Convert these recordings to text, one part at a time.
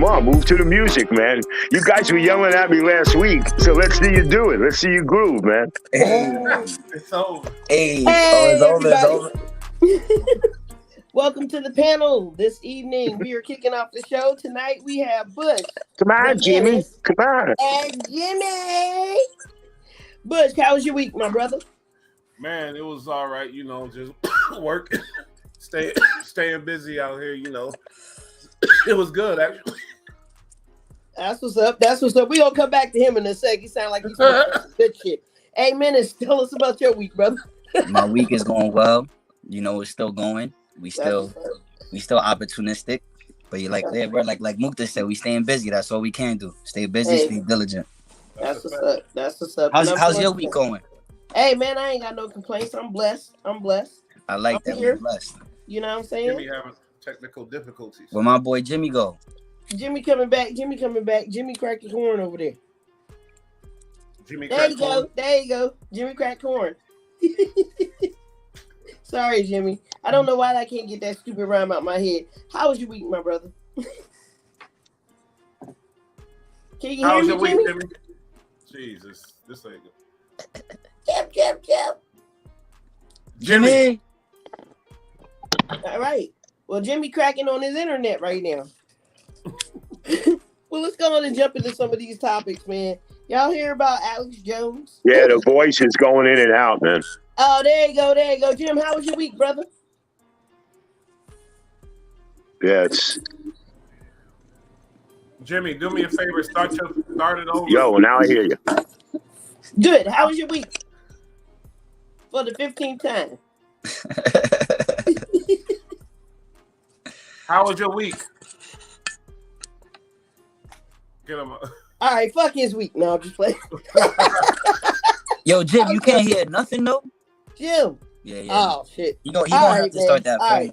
Come on, move to the music, man. You guys were yelling at me last week, so let's see you do it. Let's see you groove, man. Hey, It's over. hey, Hey, it's over, it's everybody. over. Welcome to the panel this evening. We are kicking off the show. Tonight we have Bush, Come on, Jimmy. Dennis, Come on. and Jimmy. Bush, how was your week, my brother? Man, it was all right, just working, staying busy out here, It was good, actually. That's what's up. That's what's up. We gonna come back to him in a sec. He sound like he's some good shit. Hey, Menace, tell us about your week, brother. My week is going well. It's still going. We That's still what's up. opportunistic. But you like bro, like Mukta said, we staying busy. That's all we can do. Stay busy, Hey. stay diligent. That's what's up. That's what's up. How's your week going? Hey, man, I ain't got no complaints. I'm blessed. I like I'm that. here. We're blessed. You know what I'm saying? Jimmy having technical difficulties. Where my boy Jimmy go? Jimmy coming back. Jimmy cracking corn over there. Jimmy There you go. There you go. Jimmy crack corn. Sorry, Jimmy. I don't know why I can't get that stupid rhyme out my head. How was your week, my brother? Can you How hear was me, your week, Jimmy? Jimmy? Jesus, this ain't good. Chip. Jimmy. All right. Well, Jimmy cracking on his internet right now. Well, let's go on and jump into some of these topics, man. Y'all hear about Alex Jones? Yeah, the voice is going in and out, man. Oh, there you go. Jim, how was your week, brother? Yeah, it's Jimmy, do me a favor. Start it over. yo. Now I hear you. Good. How was your week? For the 15th time. How was your week? Get him. All right, fuck his week. No, I'm just playing. Yo, Jim, you can't hear nothing though? Jim. Yeah. Oh shit. He gonna All have right, to start man. that All phone. right.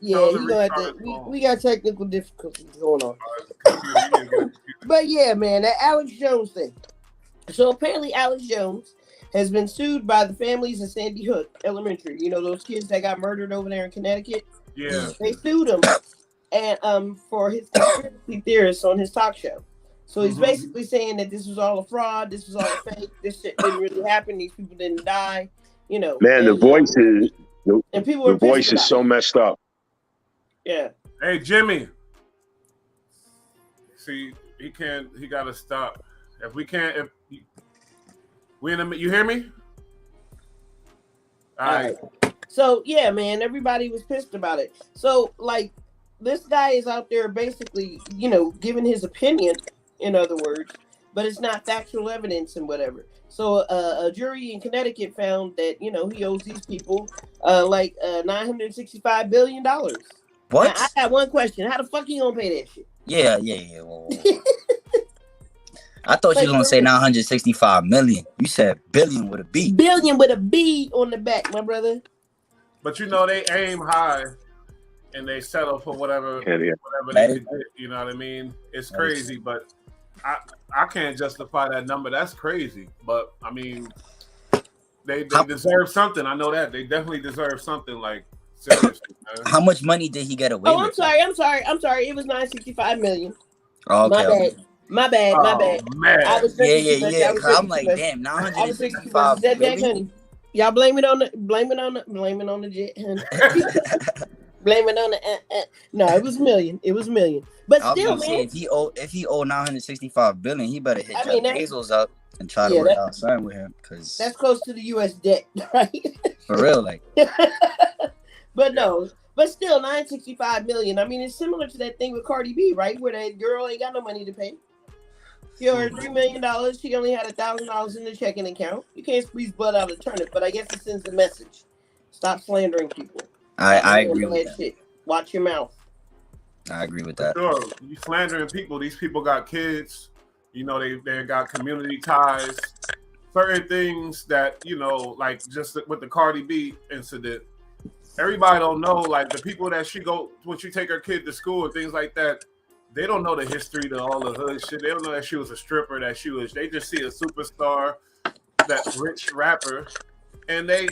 Yeah, Tell him he to gonna have restart to. his phone. We got technical difficulties going on. But yeah, man, that Alex Jones thing. So apparently, Alex Jones has been sued by the families in Sandy Hook Elementary. You know those kids that got murdered over there in Connecticut. Yeah. They sued him, and for his conspiracy theorists on his talk show. So he's basically saying that this was all a fraud, this was all a fake, this shit didn't really happen, these people didn't die, Man, the voice is and people the were pissed voice is about so it. messed up. Yeah. Hey, Jimmy. See, he got to stop. If we can't, you hear me? All right. So yeah, man, everybody was pissed about it. So like, this guy is out there basically, giving his opinion, in other words, but it's not factual evidence and whatever. So a jury in Connecticut found that he owes these people like $965 billion. What? Now, I got one question: how the fuck you gonna pay that shit? Yeah. Whoa. I thought you were gonna say 965 million. You said billion with a B. Billion with a B on the back, my brother. But they aim high and they settle for whatever they could get. You know what I mean? It's crazy, but I can't justify that number. That's crazy. But I mean, they deserve something. I know that. They definitely deserve something, like, seriously, man. How much money did he get away with? I'm sorry. It was 965 million. Oh, okay. My bad. Man. I was Yeah. I'm like, damn, 965 million. Y'all blame it on the jet, honey. Blame it on the No, it was million. But still, man. Say, if he owe 965 billion, he better hit Jeff Bezos up and try to work out something with him, because that's close to the U.S. debt, right? For real, like. But no. But still, 965 million. I mean, it's similar to that thing with Cardi B, right? Where that girl ain't got no money to pay. She owed $3 million. She only had $1,000 in the checking account. You can't squeeze blood out of a turnip, but I guess it sends a message. Stop slandering people. I agree with that. Shit. Watch your mouth. I agree with that. Sure. You slandering people. These people got kids. They got community ties. Certain things that, like just with the Cardi B incident, everybody don't know, like the people that when she take her kid to school and things like that, they don't know the history to all the hood shit. They don't know that she was a stripper, they just see a superstar, that rich rapper, and they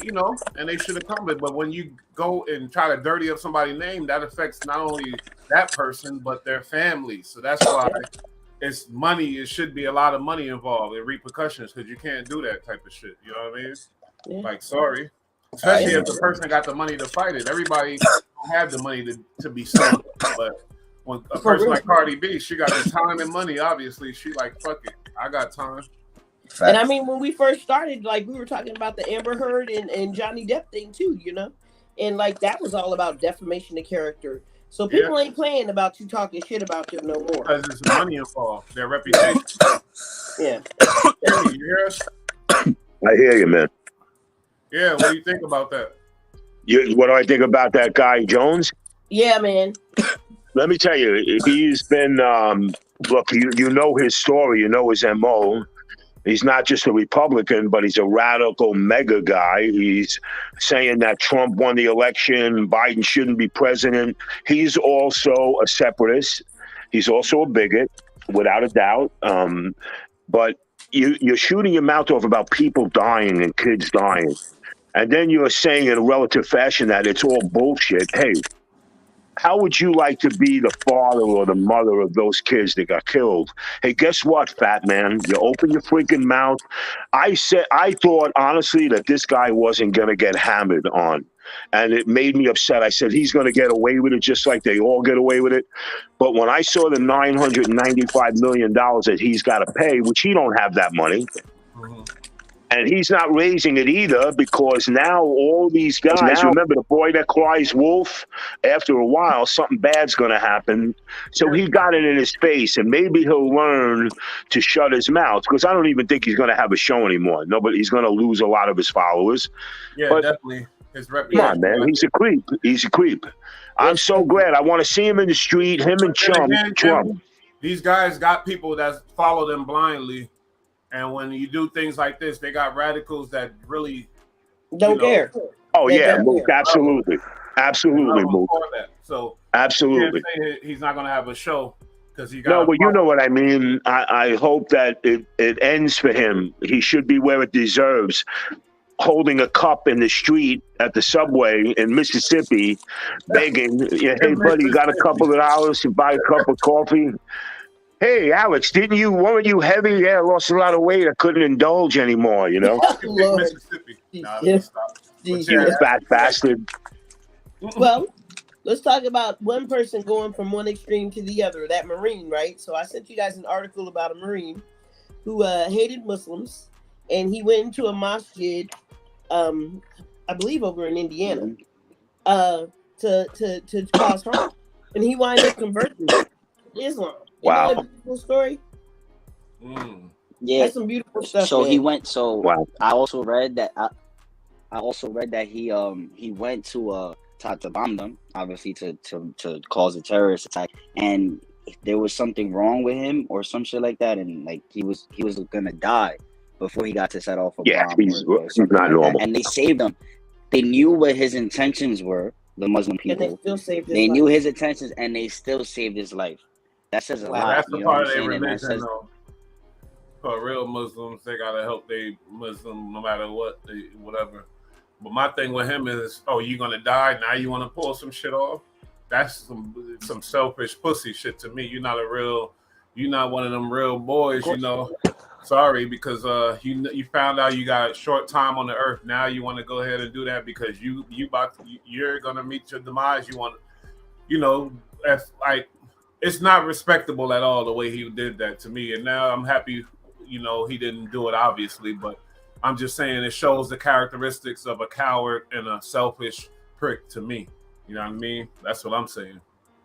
should have come. But when you go and try to dirty up somebody's name, that affects not only that person but their family. So that's why it's money. It should be a lot of money involved and repercussions, because you can't do that type of shit. You know what I mean? Yeah. Like, sorry. Especially if the person got the money to fight it. Everybody don't have the money to be sold. But when a person like Cardi B, she got the time and money, obviously, she like, fuck it, I got time. And I mean, when we first started, like, we were talking about the Amber Heard and Johnny Depp thing too, you know? And like, that was all about defamation of character. So people ain't playing about you talking shit about them no more. Because there's money involved, their reputation. Yeah. You hear us? I hear you, man. Yeah, what do you think about that? What do I think about that guy, Jones? Yeah, man. Let me tell you, he's been, look, you know his story, you know his MO. He's not just a Republican, but he's a radical mega guy. He's saying that Trump won the election, Biden shouldn't be president. He's also a separatist. He's also a bigot, without a doubt. But you're shooting your mouth off about people dying and kids dying. And then you're saying in a relative fashion that it's all bullshit. Hey, how would you like to be the father or the mother of those kids that got killed? Hey, guess what, fat man? You open your freaking mouth. I thought, honestly, that this guy wasn't going to get hammered on. And it made me upset. I said, he's going to get away with it just like they all get away with it. But when I saw the $995 million that he's got to pay, which he don't have that money, and he's not raising it either, because now all these guys, remember the boy that cries wolf? After a while, something bad's going to happen. So he got it in his face, and maybe he'll learn to shut his mouth, because I don't even think he's going to have a show anymore. No, but he's going to lose a lot of his followers. Yeah, but, definitely. His reputation. Come on, man. He's a creep. He's a creep. I'm so glad. I want to see him in the street, him and Trump. These guys got people that follow them blindly. And when you do things like this, they got radicals that really don't care. Oh, yeah, Mook, absolutely. Absolutely, Mook. So, absolutely. He's not going to have a show because he got. No, but you know what I mean. I hope that it ends for him. He should be where it deserves, holding a cup in the street at the subway in Mississippi, begging, hey, buddy, you got a couple of dollars to buy a cup of coffee? Hey, Alex, weren't you heavy? Yeah, I lost a lot of weight. I couldn't indulge anymore, you know? Mississippi. You fat bastard. Well, let's talk about one person going from one extreme to the other, that Marine, right? So I sent you guys an article about a Marine who hated Muslims, and he went into a masjid, I believe over in Indiana, to cause harm. And he wound up converting to Islam. Wow. Isn't that a beautiful story? Yeah, that's some beautiful stuff. So man. He went. So wow. I also read that. I also read that he went to bomb them, obviously to cause a terrorist attack, and there was something wrong with him or some shit like that, and like he was gonna die before he got to set off a bomb. He's not normal. And they saved him. They knew what his intentions were. The Muslim people. And they still saved his life. Knew his intentions, and they still saved his life. That says a lot. That's the part of their religion, though. For real Muslims, they gotta help they Muslim no matter what, whatever. But my thing with him is, you gonna die now? You want to pull some shit off? That's some selfish pussy shit to me. You're not one of them real boys, you know. Sorry, because you found out you got short time on the earth. Now you want to go ahead and do that because you're gonna meet your demise. You want, it's not respectable at all the way he did that to me. And now I'm happy, he didn't do it obviously, but I'm just saying it shows the characteristics of a coward and a selfish prick to me. You know what I mean? That's what I'm saying.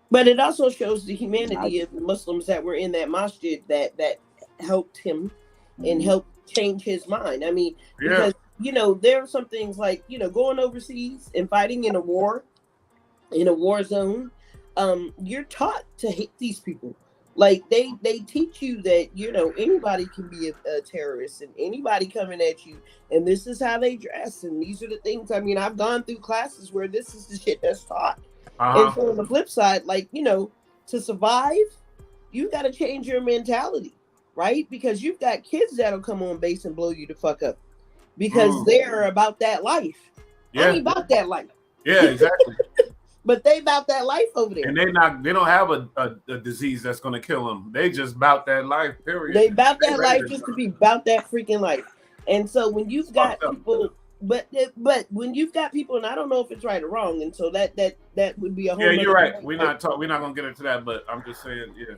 But it also shows the humanity of the Muslims that were in that masjid that helped him and helped change his mind. I mean, because, there are some things like, going overseas and fighting in a war zone, you're taught to hate these people. Like they teach you that, anybody can be a terrorist and anybody coming at you, and this is how they dress, and these are the things. I mean, I've gone through classes where this is the shit that's taught. And so on the flip side, like, to survive, you've got to change your mentality, right? Because you've got kids that'll come on base and blow you the fuck up. because they're about that life. I ain't about that life. Yeah, exactly. But they about that life over there. And they don't have a disease that's going to kill them. They just about that life, period. They about that life just to be about that freaking life. And so when you've got people, but when you've got people, and I don't know if it's right or wrong, and so that would be a whole. Yeah, you're right. We're not going to get into that, but I'm just saying, yeah.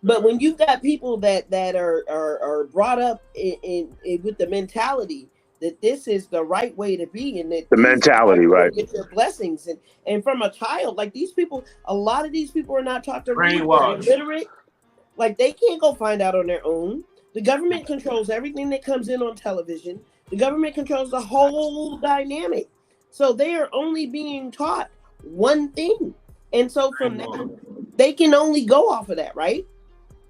But when you've got people that are brought up in with the mentality that this is the right way to be, and that the mentality, right? Get your blessings, and from a child, like these people, a lot of these people are not taught to read. They're illiterate. Like they can't go find out on their own. The government controls everything that comes in on television. The government controls the whole dynamic. So they are only being taught one thing, and so from that, they can only go off of that, right?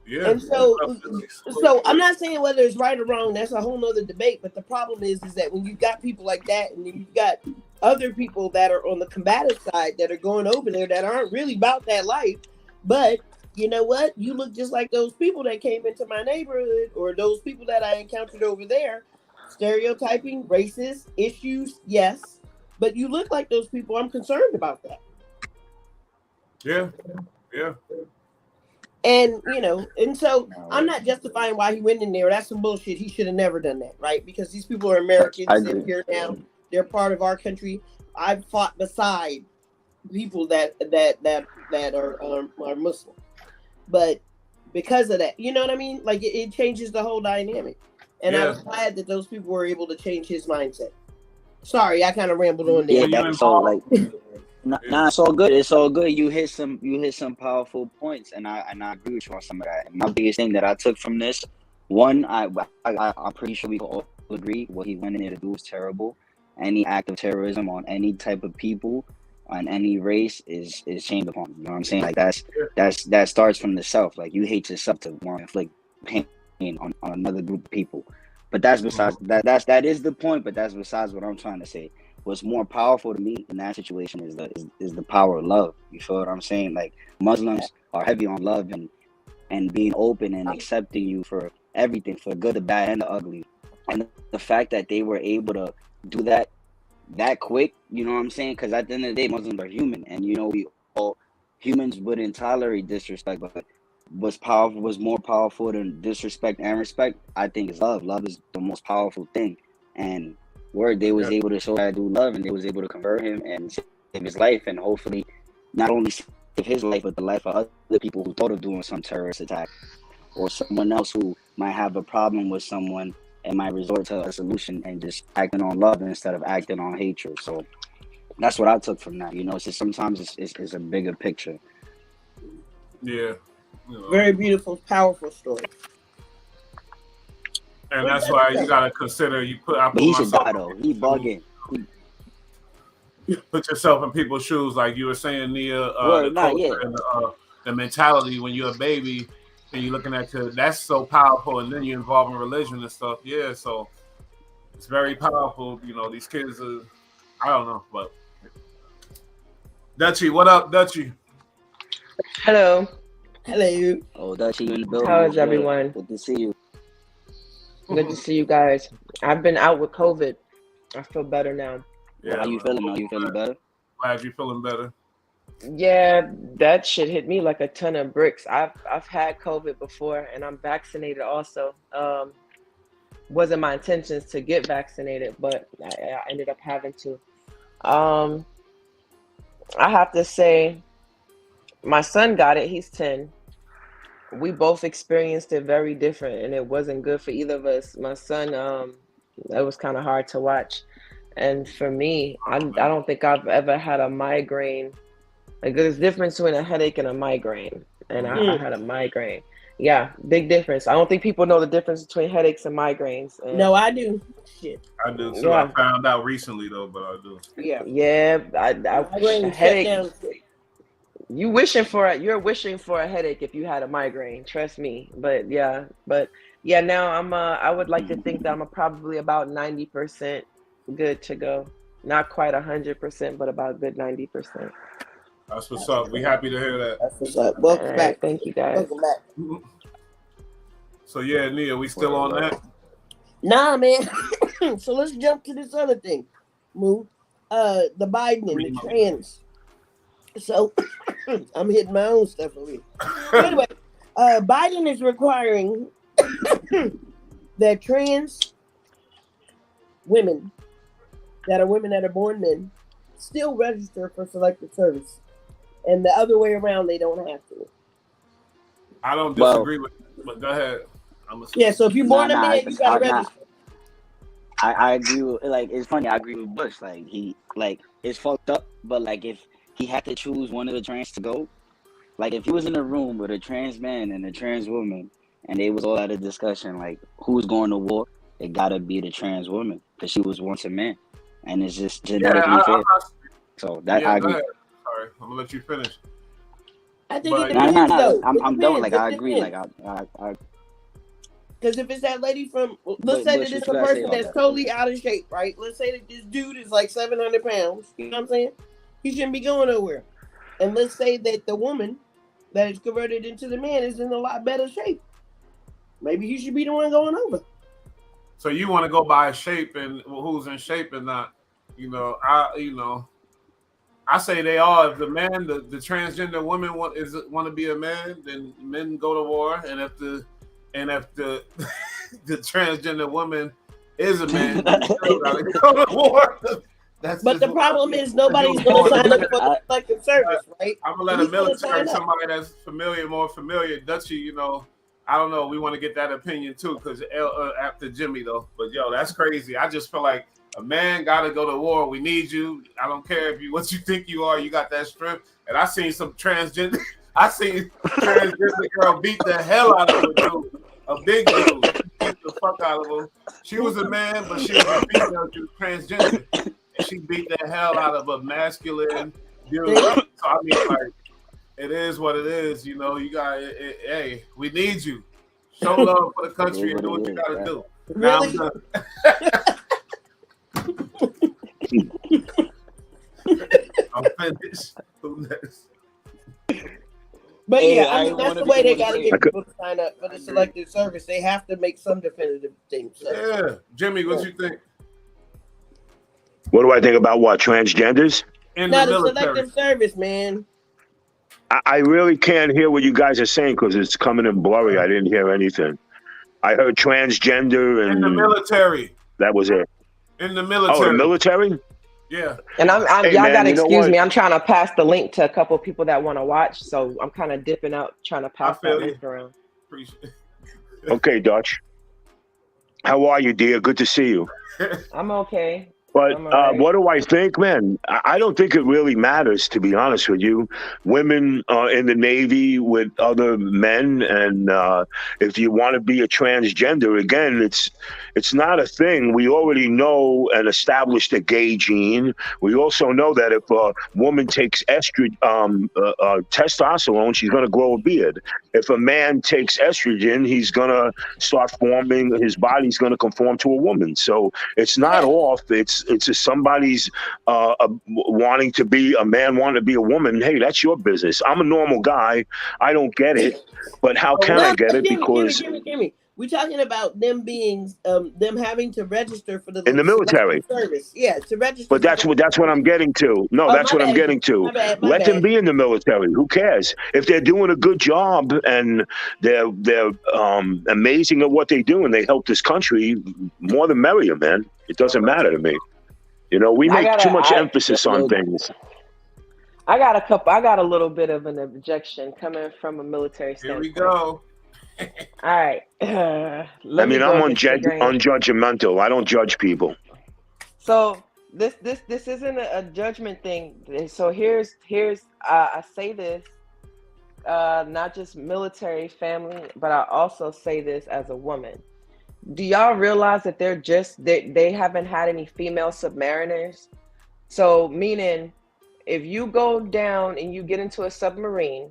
Yeah. And so I'm not saying whether it's right or wrong. That's a whole nother debate. But the problem is that when you've got people like that, and then you've got other people that are on the combative side that are going over there that aren't really about that life. But you know what? You look just like those people that came into my neighborhood, or those people that I encountered over there. Stereotyping, racist issues, yes. But you look like those people. I'm concerned about that. Yeah. Yeah. And and so I'm not justifying why he went in there. That's some bullshit. He should have never done that, right? Because these people are Americans. They're here now. They're part of our country. I've fought beside people that are Muslim, but because of that, you know what I mean? Like it changes the whole dynamic. And I was glad that those people were able to change his mindset. Sorry, I kind of rambled on there. Yeah, that's all like. Nah, it's all good. It's all good. You hit some powerful points, and I agree with you on some of that. And my biggest thing that I took from this, one, I'm pretty sure we all agree what he went in there to do was terrible. Any act of terrorism on any type of people, on any race, is shamed upon. You know what I'm saying? Like that starts from the self. Like you hate yourself to want to inflict pain on another group of people. But that's besides that is the point. But that's besides what I'm trying to say. What's more powerful to me in that situation is the power of love. You feel what I'm saying? Like Muslims are heavy on love and being open and accepting you for everything, for the good, the bad, and the ugly. And the fact that they were able to do that quick, you know what I'm saying? Because at the end of the day, Muslims are human, and we all humans wouldn't tolerate disrespect. But what's more powerful than disrespect and respect, I think, is love. Love is the most powerful thing, and they was able to show that dude love, and they was able to convert him and save his life, and hopefully not only save his life, but the life of other people who thought of doing some terrorist attack, or someone else who might have a problem with someone and might resort to a solution and just acting on love instead of acting on hatred. So that's what I took from that. It's just sometimes it's a bigger picture. Yeah. Very beautiful, powerful story. And that's why you gotta consider He should die though. He bugging. Put yourself in people's shoes, like you were saying, Nia. The mentality when you're a baby and you're looking at that's so powerful, and then you're involved in religion and stuff. Yeah, so it's very powerful. These kids are, I don't know, but Dutchie, what up, Dutchie? Hello. Oh, Dutchie in the building. How is everyone? Good to see you. Good to see you guys. I've been out with COVID. I feel better now. Yeah. How you feeling? Are you feeling better? Glad you're feeling better. Yeah, that shit hit me like a ton of bricks. I've had COVID before, and I'm vaccinated also. Wasn't my intentions to get vaccinated, but I ended up having to. I have to say, my son got it. He's 10. We both experienced it very different, and it wasn't good for either of us. My son, it was kind of hard to watch. And for me, I don't think I've ever had a migraine. Like there's a difference between a headache and a migraine. And I had a migraine. Yeah, big difference. I don't think people know the difference between headaches and migraines. No, I do. Shit. I do. So yeah. I found out recently though, but I do. Yeah. Yeah, I headache. You're wishing for a headache if you had a migraine. Trust me. But yeah, now I would like to think that I'm probably about 90% good to go. Not quite 100%, but about good 90%. That's what's up. We happy to hear that. That's what's up. Welcome back. Thank you guys. Welcome back. So yeah, Nia, we still on that? Nah, man. So let's jump to this other thing. Moo. The Biden and the trans. So I'm hitting my own stuff over here. Anyway, Biden is requiring that trans women that are born men still register for selective service. And the other way around, they don't have to. I don't disagree with it, but go ahead. Yeah, so if you're born a man, you gotta register. I agree with, like, it's funny, I agree with Bush. Like, it's fucked up, but like, if he had to choose one of the trans to go, like, if he was in a room with a trans man and a trans woman, and they was all at a discussion, like, who's going to war, it gotta be the trans woman, because she was once a man. And it's just genetically fair. So that I agree. Sorry, I'm gonna let you finish. I think it depends, though. I'm done. Like, I agree. Like, I because if it's that lady from, let's say that it's a person that's totally out of shape, right? Let's say that this dude is like 700 pounds. You know what I'm saying? He shouldn't be going nowhere. And let's say that the woman that is converted into the man is in a lot better shape. Maybe he should be the one going over. So you want to go by shape and who's in shape and not, I say they are. If the man, the transgender woman want to be a man, then men go to war. And if the the transgender woman is a man, still gotta go to war. But the problem is nobody's going to sign up for selective service, right? I'm gonna let a military, somebody that's more familiar. Dutchy, I don't know. We want to get that opinion too, because after Jimmy though. But that's crazy. I just feel like a man got to go to war. We need you. I don't care what you think you are. You got that strength. And I seen some transgender. I seen transgender girl beat the hell out of a dude, a big dude, beat the fuck out of him. She was a man, but she was a female. She was transgender, and she beat the hell out of a masculine dude. So I mean, like, it is what it is. You got. Hey, we need you. Show love for the country and do what you got to do. Really? Now I'm finished. Who next? But I mean, that's the way they got to get people to sign up for the selective service. They have to make some definitive things. So. Yeah, Jimmy, what you think? What do I think about what transgenders? The selective service, man. I really can't hear what you guys are saying because it's coming in blurry. I didn't hear anything. I heard transgender and in the military. That was it. In the military. Oh, the military? Yeah. And y'all gotta excuse me. I'm trying to pass the link to a couple of people that want to watch, so I'm kind of dipping out, trying to pass that link around. Appreciate it. Okay, Dutch. How are you, dear? Good to see you. I'm okay. But what do I think, man? I don't think it really matters, to be honest with you. Women in the Navy with other men, and if you want to be a transgender, again, it's not a thing. We already know and established a gay gene. We also know that if a woman takes testosterone, she's going to grow a beard. If a man takes estrogen, he's going to start forming, his body's going to conform to a woman. So it's not off. It's just somebody's wanting to be a man, wanting to be a woman. Hey, that's your business. I'm a normal guy. I don't get it. But how can I get it? Because we're talking about them being, them having to register for the in the military service. Yeah, to register. But that's what I'm getting to. No, that's what I'm getting to. Let them be in the military. Who cares if they're doing a good job and they're amazing at what they do and they help this country? More the merrier, man. It doesn't matter to me. We make too much emphasis on things. I got a little bit of an objection coming from a military standpoint. Here we go. All right. I'm unjudgmental. I don't judge people. So this isn't a judgment thing. So here's I say this, not just military family, but I also say this as a woman. Do y'all realize that they haven't had any female submariners? So meaning, if you go down and you get into a submarine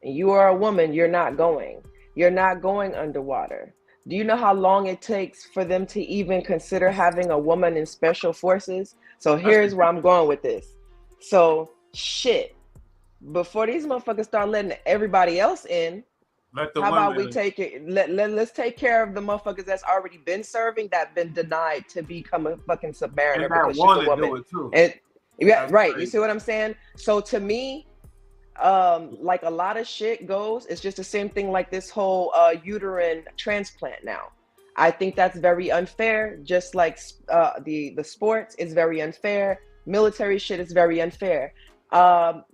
and you are a woman, you're not going underwater. Do you know how long it takes for them to even consider having a woman in special forces? So here's where I'm going with this. So before these motherfuckers start letting everybody else in, Let the How about we women. take it? Let's take care of the motherfuckers that's already been serving, that been denied to become a fucking submariner And that because she's want a to woman. do it too. And yeah, That's right. You crazy. see what I'm saying? So to me, like a lot of shit goes, it's just the same thing like this whole uterine transplant now. I think that's very unfair. Just like the sports is very unfair. Military shit is very unfair.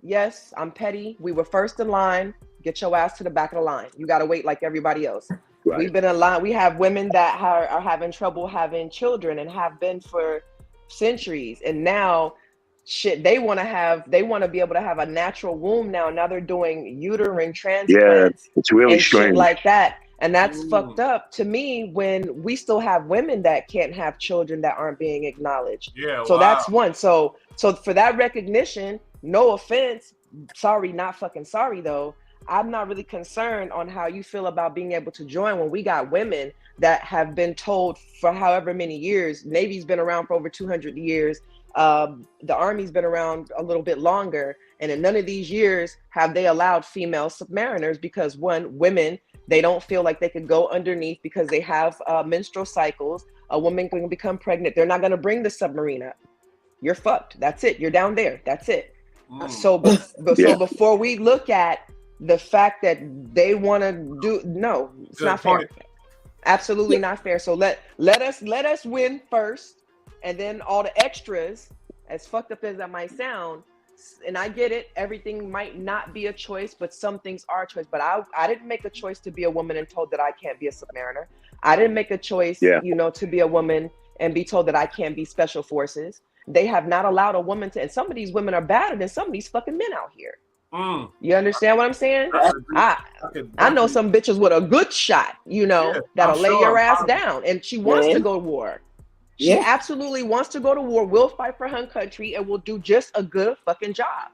Yes, I'm petty. We were first in line. Get your ass to the back of the line. You got to wait like everybody else. Right. We've been in line. We have women that are having trouble having children and have been for centuries. And now, shit, they want to be able to have a natural womb now. Now they're doing uterine transplants it's really and strange. shit like that. And that's Mm. fucked up to me when we still have women that can't have children that aren't being acknowledged. Yeah. So wow. that's one. So for that recognition, no offense, sorry, not fucking sorry though. I'm not really concerned on how you feel about being able to join when we got women that have been told for however many years. Navy's been around for over 200 years. The Army's been around a little bit longer. And in none of these years have they allowed female submariners because one, women, they don't feel like they could go underneath because they have menstrual cycles. A woman can become pregnant. They're not going to bring the submarine up. You're fucked. That's it. You're down there. That's it. Mm. So before we look at the fact that they want to do, no, it's Good not point. fair. Absolutely not fair. So let us win first, and then all the extras, as fucked up as that might sound, and I get it, everything might not be a choice, but some things are a choice. But I didn't make a choice to be a woman and told that I can't be a submariner. I didn't make a choice, to be a woman and be told that I can't be special forces. They have not allowed a woman to, and some of these women are better than some of these fucking men out here. Mm. You understand what I'm saying? I I know some bitches with a good shot, that'll I'm lay sure. your ass down. And she wants Yeah. to go to war. She Yeah. absolutely wants to go to war, will fight for her country, and will do just a good fucking job.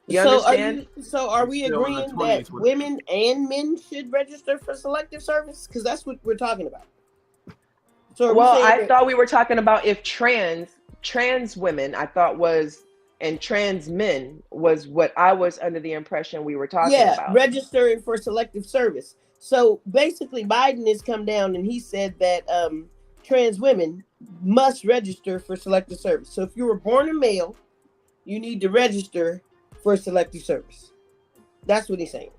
You So understand? are we Still in the agreeing 20s that with women and men should register for selective service? Because that's what we're talking about. So are we Well, saying I that- thought we were talking about if trans women, I thought was, and trans men was what I was under the impression we were talking about. registering for selective service. So basically, Biden has come down and he said that trans women must register for selective service. So if you were born a male, you need to register for selective service. That's what he's saying.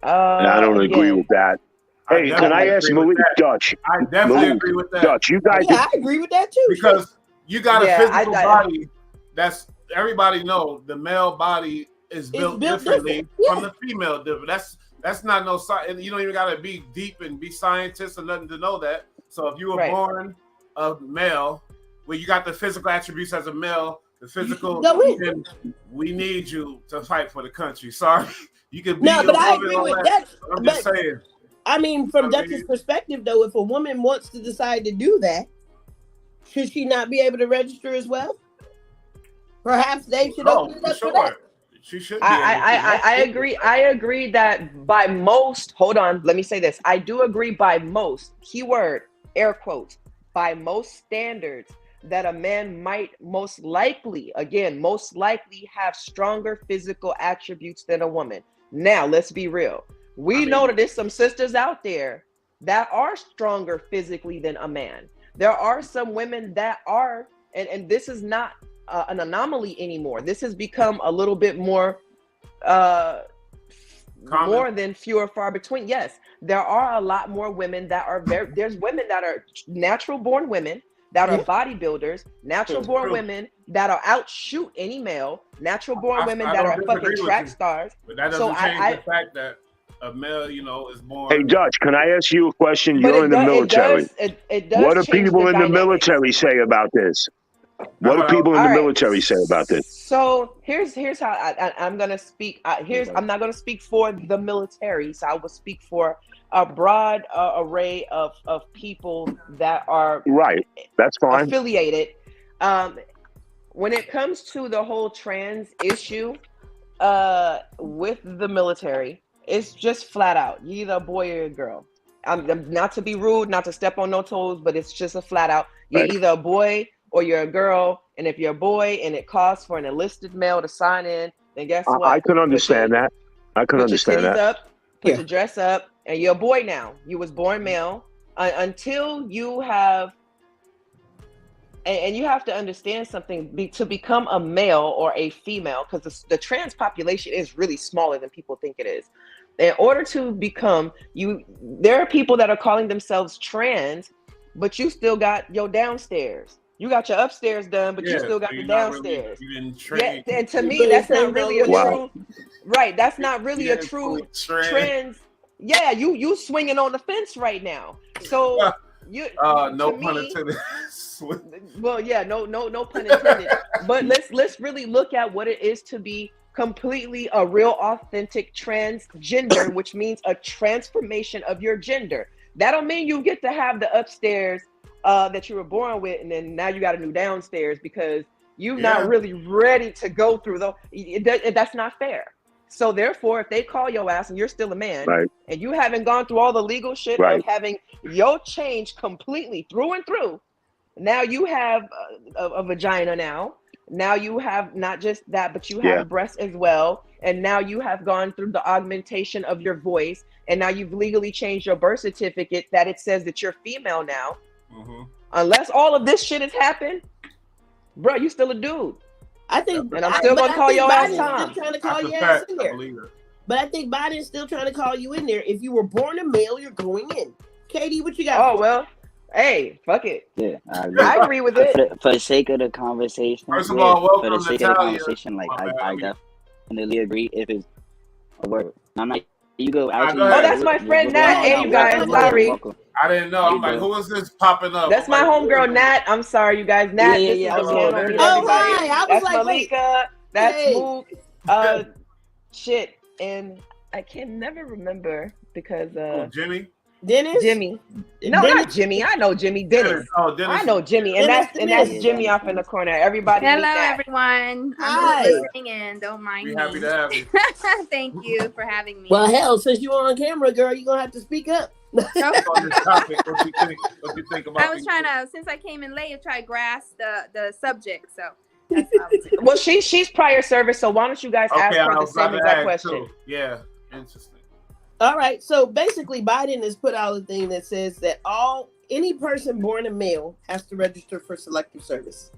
And I don't agree again, with that. Hey, definitely can I ask agree with Malik, that. Dutch? I definitely Malik, agree with that. Dutch, you guys, Yeah, I agree with that too. Because you got a Yeah, physical I- body that's everybody know the male body is built built differently different. Yeah. from the female different. That's not no science. You don't even gotta be deep and be scientists or nothing to know that. So if you were Right. born a male, well, you got the physical attributes as a male, the physical, Go in. then we need you to fight for the country. Sorry. You can be No, a but I woman agree all with that. that. I'm just But saying. I mean, from I Dutch's mean- perspective, though, if a woman wants to decide to do that, should she not be able to register as well? Perhaps they should No, open it for up for that. sure. She should be. able to. I agree. I agree that by most, hold on, let me say this. I do agree by most, keyword, air quotes, by most standards, that a man might most likely have stronger physical attributes than a woman. Now, let's be real. We know that there's some sisters out there that are stronger physically than a man. There are some women that are, and this is not an anomaly anymore. This has become a little bit more more than few or far between. Yes, there are a lot more women that are there's women that are natural born women that are bodybuilders, natural born women that are outshoot any male, natural born women that are fucking track stars. But that doesn't change the fact that a male, is born. Hey, Dutch, can I ask you a question? But You're in the it military. does What do change people the in the dynamics. military say about this? What do people in the military say about this? So here's how I'm gonna speak. I'm not gonna speak for the military. So I will speak for a broad array of people that are right. That's fine. affiliated. When it comes to the whole trans issue with the military, it's just flat out. You're either a boy or a girl. I'm not to be rude, not to step on no toes, but it's just a flat out. You're either a boy or you're a girl, and if you're a boy and it costs for an enlisted male to sign in, then guess what? I can understand that. I can Put your understand titties that. up, put Yeah. your dress up, and you're a boy now. You was born male until you have, and you have to understand something. To become a male or a female, because the trans population is really smaller than people think it is. In order to become there are people that are calling themselves trans, but you still got your downstairs. You got your upstairs done, but you still got the downstairs. You didn't Yeah, train. and to You me, put that's your not things really a all the way Wow. true. Right, that's not really a Yeah, true trans. trans. Yeah, you swinging on the fence right now. So you No to pun me, intended. well, yeah, no pun intended. But let's really look at what it is to be completely a real authentic transgender, which means a transformation of your gender. That don't mean you get to have the upstairs that you were born with, and then now you got a new downstairs because you're not really ready to go through that's not fair. So therefore, if they call your ass and you're still a man, Right. and you haven't gone through all the legal shit Right. of having your change completely through and through, now you have a vagina now you have not just that, but you have Yeah. breasts as well, and now you have gone through the augmentation of your voice, and now you've legally changed your birth certificate that it says that you're female now. Mm-hmm. Unless all of this shit has happened, bro, you still a dude. I think, And I'm still gonna call your ass Tom. Still trying to call That's a your ass fact. in I there. believe it. But I think Biden's still trying to call you in there. If you were born a male, you're going in. Katie, what you got? Oh well, hey, fuck it. Yeah, I agree. I agree with it. For the sake of the conversation, First of all, for welcome, the sake of the Natalia. conversation, like My bad, I definitely agree. If it's a word, I'm not. You go out. go ahead. Oh, that's my friend Nat. Hey, you guys, Welcome. sorry. Welcome. I didn't know. I'm There like, you who is this popping up? That's I'm my like, homegirl Nat. I'm sorry, you guys. Nat, Yeah, this yeah, is the oh, channel. there Meet you go. everybody. Hi. I was That's like, wait. Malika. That's Hey. Mook. Shit, and I can never remember because Oh, Jimmy. Dennis? Jimmy. No, Dennis? not Jimmy. I know Jimmy. Dennis. Oh, Dennis. I know Jimmy, and Dennis, that's Dennis. Jimmy off in the corner. Everybody meet Hello, Nat. everyone. Hi. I'm just listening in. Don't mind We me. happy to have you. Thank you for having me. Well, hell, since you're on camera, girl, you're going to have to speak up. So, On this topic, what you think about? I was these- trying to, since I came in late, try to grasp the subject. So that's what I was doing. Well, she's prior service, so why don't you guys ask Okay, I her the was about same to exact ask question? too. Yeah, interesting. All right. So basically, Biden has put out a thing that says that any person born a male has to register for selective service.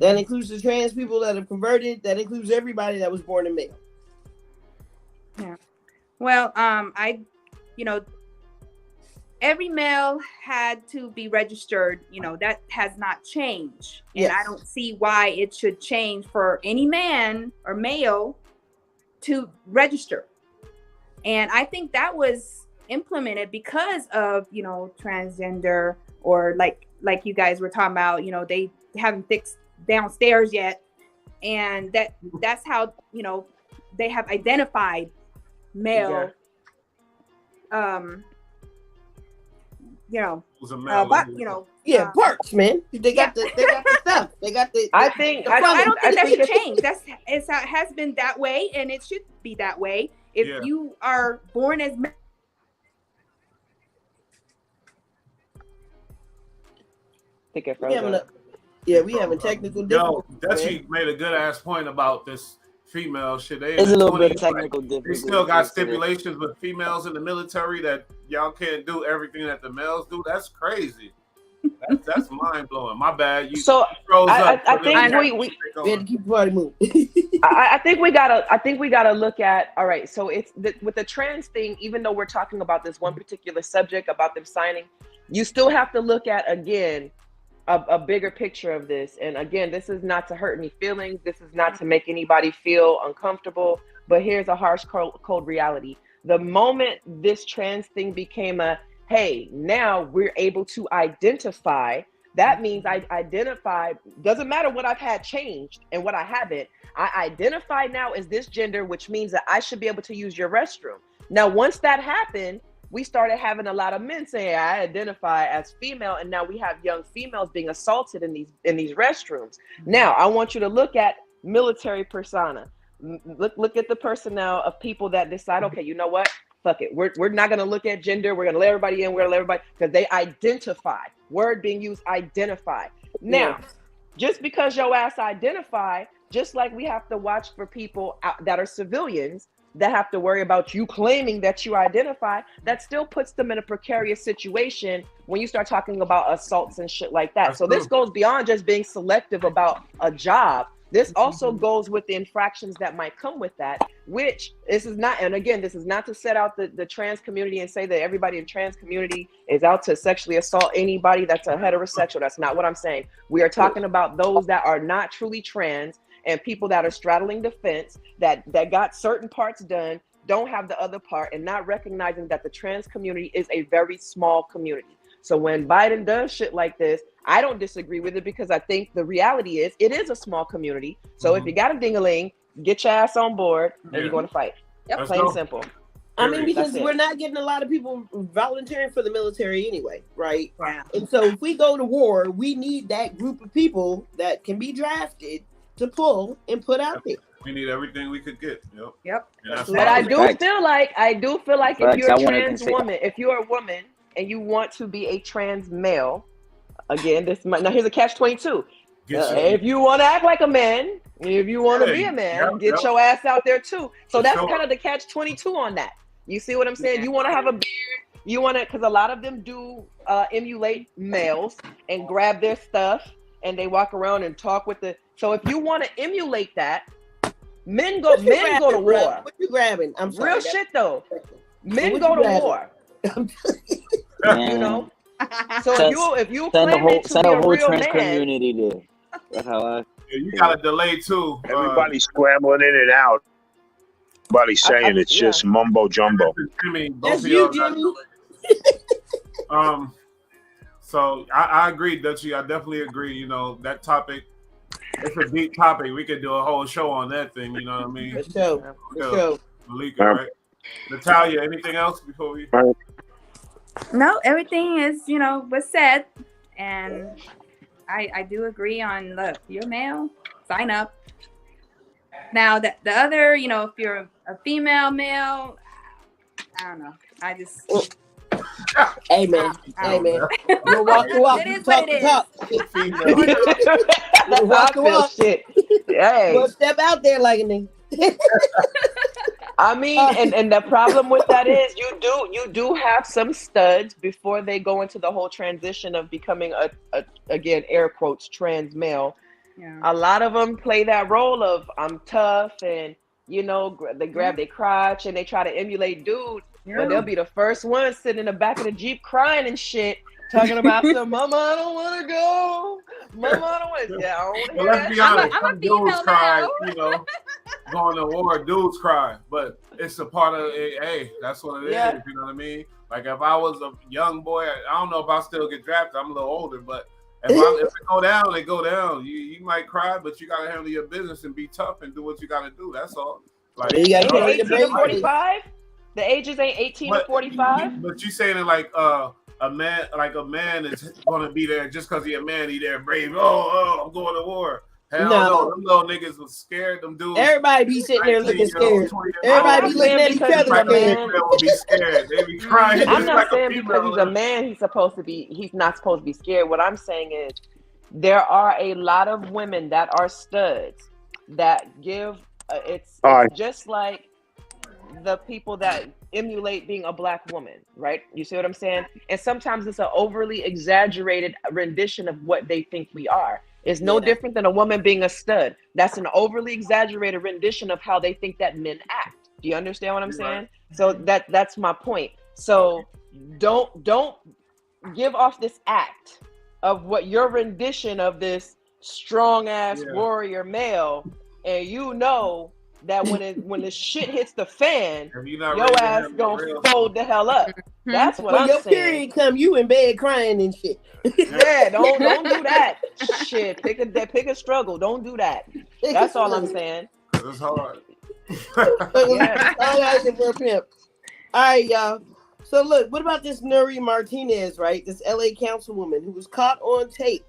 That includes the trans people that have converted. That includes everybody that was born a male. Well, every male had to be registered. That has not changed. And Yes. I don't see why it should change for any man or male to register. And I think that was implemented because of, transgender, or like you guys were talking about, they haven't fixed downstairs yet. And that's how, they have identified male, It was a male. Yeah, parts, man. They got the stuff. They got the. I think So I don't think that should it's- change. It has been that way, and it should be that way. If Yeah. you are born as Think it we having froze up. we having technical Yo, difficulties. Dutchie made a good ass point about this female shit. They in There's a the little bit 20s, of technical They difficulty. still got stipulations with females in the military that y'all can't do everything that the males do. That's crazy. That's mind blowing. My bad. You So froze I up. think we We had to keep the party moving. I think we gotta look at, all right, so it's with the trans thing, even though we're talking about this one particular subject about them signing, you still have to look at, again, a bigger picture of this. And again, this is not to hurt any feelings, this is not to make anybody feel uncomfortable, but here's a harsh cold reality. The moment this trans thing became hey, now we're able to identify, that means I identify, doesn't matter what I've had changed and what I haven't, I identify now as this gender, which means that I should be able to use your restroom. Now, once that happened, we started having a lot of men saying, I identify as female, and now we have young females being assaulted in these restrooms. Now, I want you to look at military persona. Look at the personnel of people that decide, okay, you know what? Fuck it. We're not going to look at gender. We're going to let everybody in. We're going to let everybody, because they identify. Word being used, identify. Now, just because your ass identify, just like we have to watch for people that are civilians that have to worry about you claiming that you identify, that still puts them in a precarious situation when you start talking about assaults and shit like that. So this goes beyond just being selective about a job. This also goes with the infractions that might come with that, which this is not, and again, this is not to set out the trans community and say that everybody in trans community is out to sexually assault anybody that's a heterosexual. That's not what I'm saying. We are talking about those that are not truly trans and people that are straddling the fence, that got certain parts done, don't have the other part, and not recognizing that the trans community is a very small community. So when Biden does shit like this, I don't disagree with it, because I think the reality is it is a small community. So if you got a ding-a-ling, get your ass on board and you're going to fight. Yep, plain and simple. I mean, because we're not getting a lot of people volunteering for the military anyway, right? Yeah. And so if we go to war, we need that group of people that can be drafted to pull and put out there. We need everything we could get. Yep. But I do feel like if you're a trans woman, if you're a woman and you want to be a trans male, again, now here's a catch-22. If you want to act like a man, if you want to be a man, get your ass out there too. So that's kind of the catch-22 on that. You see what I'm saying? You want to have a beard. You want to, because a lot of them do emulate males and grab their stuff and they walk around and talk with the. So if you want to emulate that, men go to war. What you grabbing? I'm sorry. Real shit though. Men go to war. You know. So if you claim to be a real man, community there. That's how I. You got a delay too. Everybody's scrambling in and out. Everybody's saying it's just mumbo jumbo. Jimmy, both of y'all got delay. So I agree, Dutchie. I definitely agree. You know, that topic, it's a deep topic. We could do a whole show on that thing. You know what I mean? Let's go. Malika, right? Natalia, anything else before we? No, everything is, was said. And I do agree on, look, you're male, sign up. Now, the other, if you're a female male, I don't know. I just... Hey man. You'll walk the walk. It is what it is. Walk the walk. Shit. Hey. We'll step out there like a nigga. I mean, and the problem with that is you do have some studs before they go into the whole transition of becoming a again, air quotes, trans male. Yeah. A lot of them play that role of I'm tough and they grab their crotch and they try to emulate dudes. Yeah. But they'll be the first one sitting in the back of the Jeep crying and shit, talking about some mama, I don't want to go. Mama, I don't want to. Yeah, I don't want to. Well, let's be honest. Some dudes cry, going to war. Dudes cry, but it's a part of it. Hey, that's what it is. You know what I mean? Like if I was a young boy, I don't know if I'll still get drafted. I'm a little older, but if it go down, they go down. You might cry, but you gotta handle your business and be tough and do what you gotta do. That's all. Like 18 to 45. The ages ain't 18 to 45. But you saying it like a man is gonna be there just because he a man. He there brave. Oh, I'm going to war. Hell no, them little niggas was scared. Them dudes. Everybody be sitting there looking scared. Everybody be looking at each other be scared. They be crying. I'm not saying because he's a man, he's not supposed to be scared. What I'm saying is there are a lot of women that are studs that give. It's just like the people that emulate being a black woman, right? You see what I'm saying? And sometimes it's an overly exaggerated rendition of what they think we are. It's no different than a woman being a stud. That's an overly exaggerated rendition of how they think that men act. Do you understand what I'm saying? So that's my point. So don't give off this act of what your rendition of this strong ass warrior male, and that when the shit hits the fan, your ass gonna fold the hell up. That's what I'm saying. When your period come, you in bed crying and shit. Yeah, don't do that. Shit, pick a struggle. Don't do that. That's all I'm saying. It's hard. All right, y'all. So look, what about this Nury Martinez, right? This LA councilwoman who was caught on tape.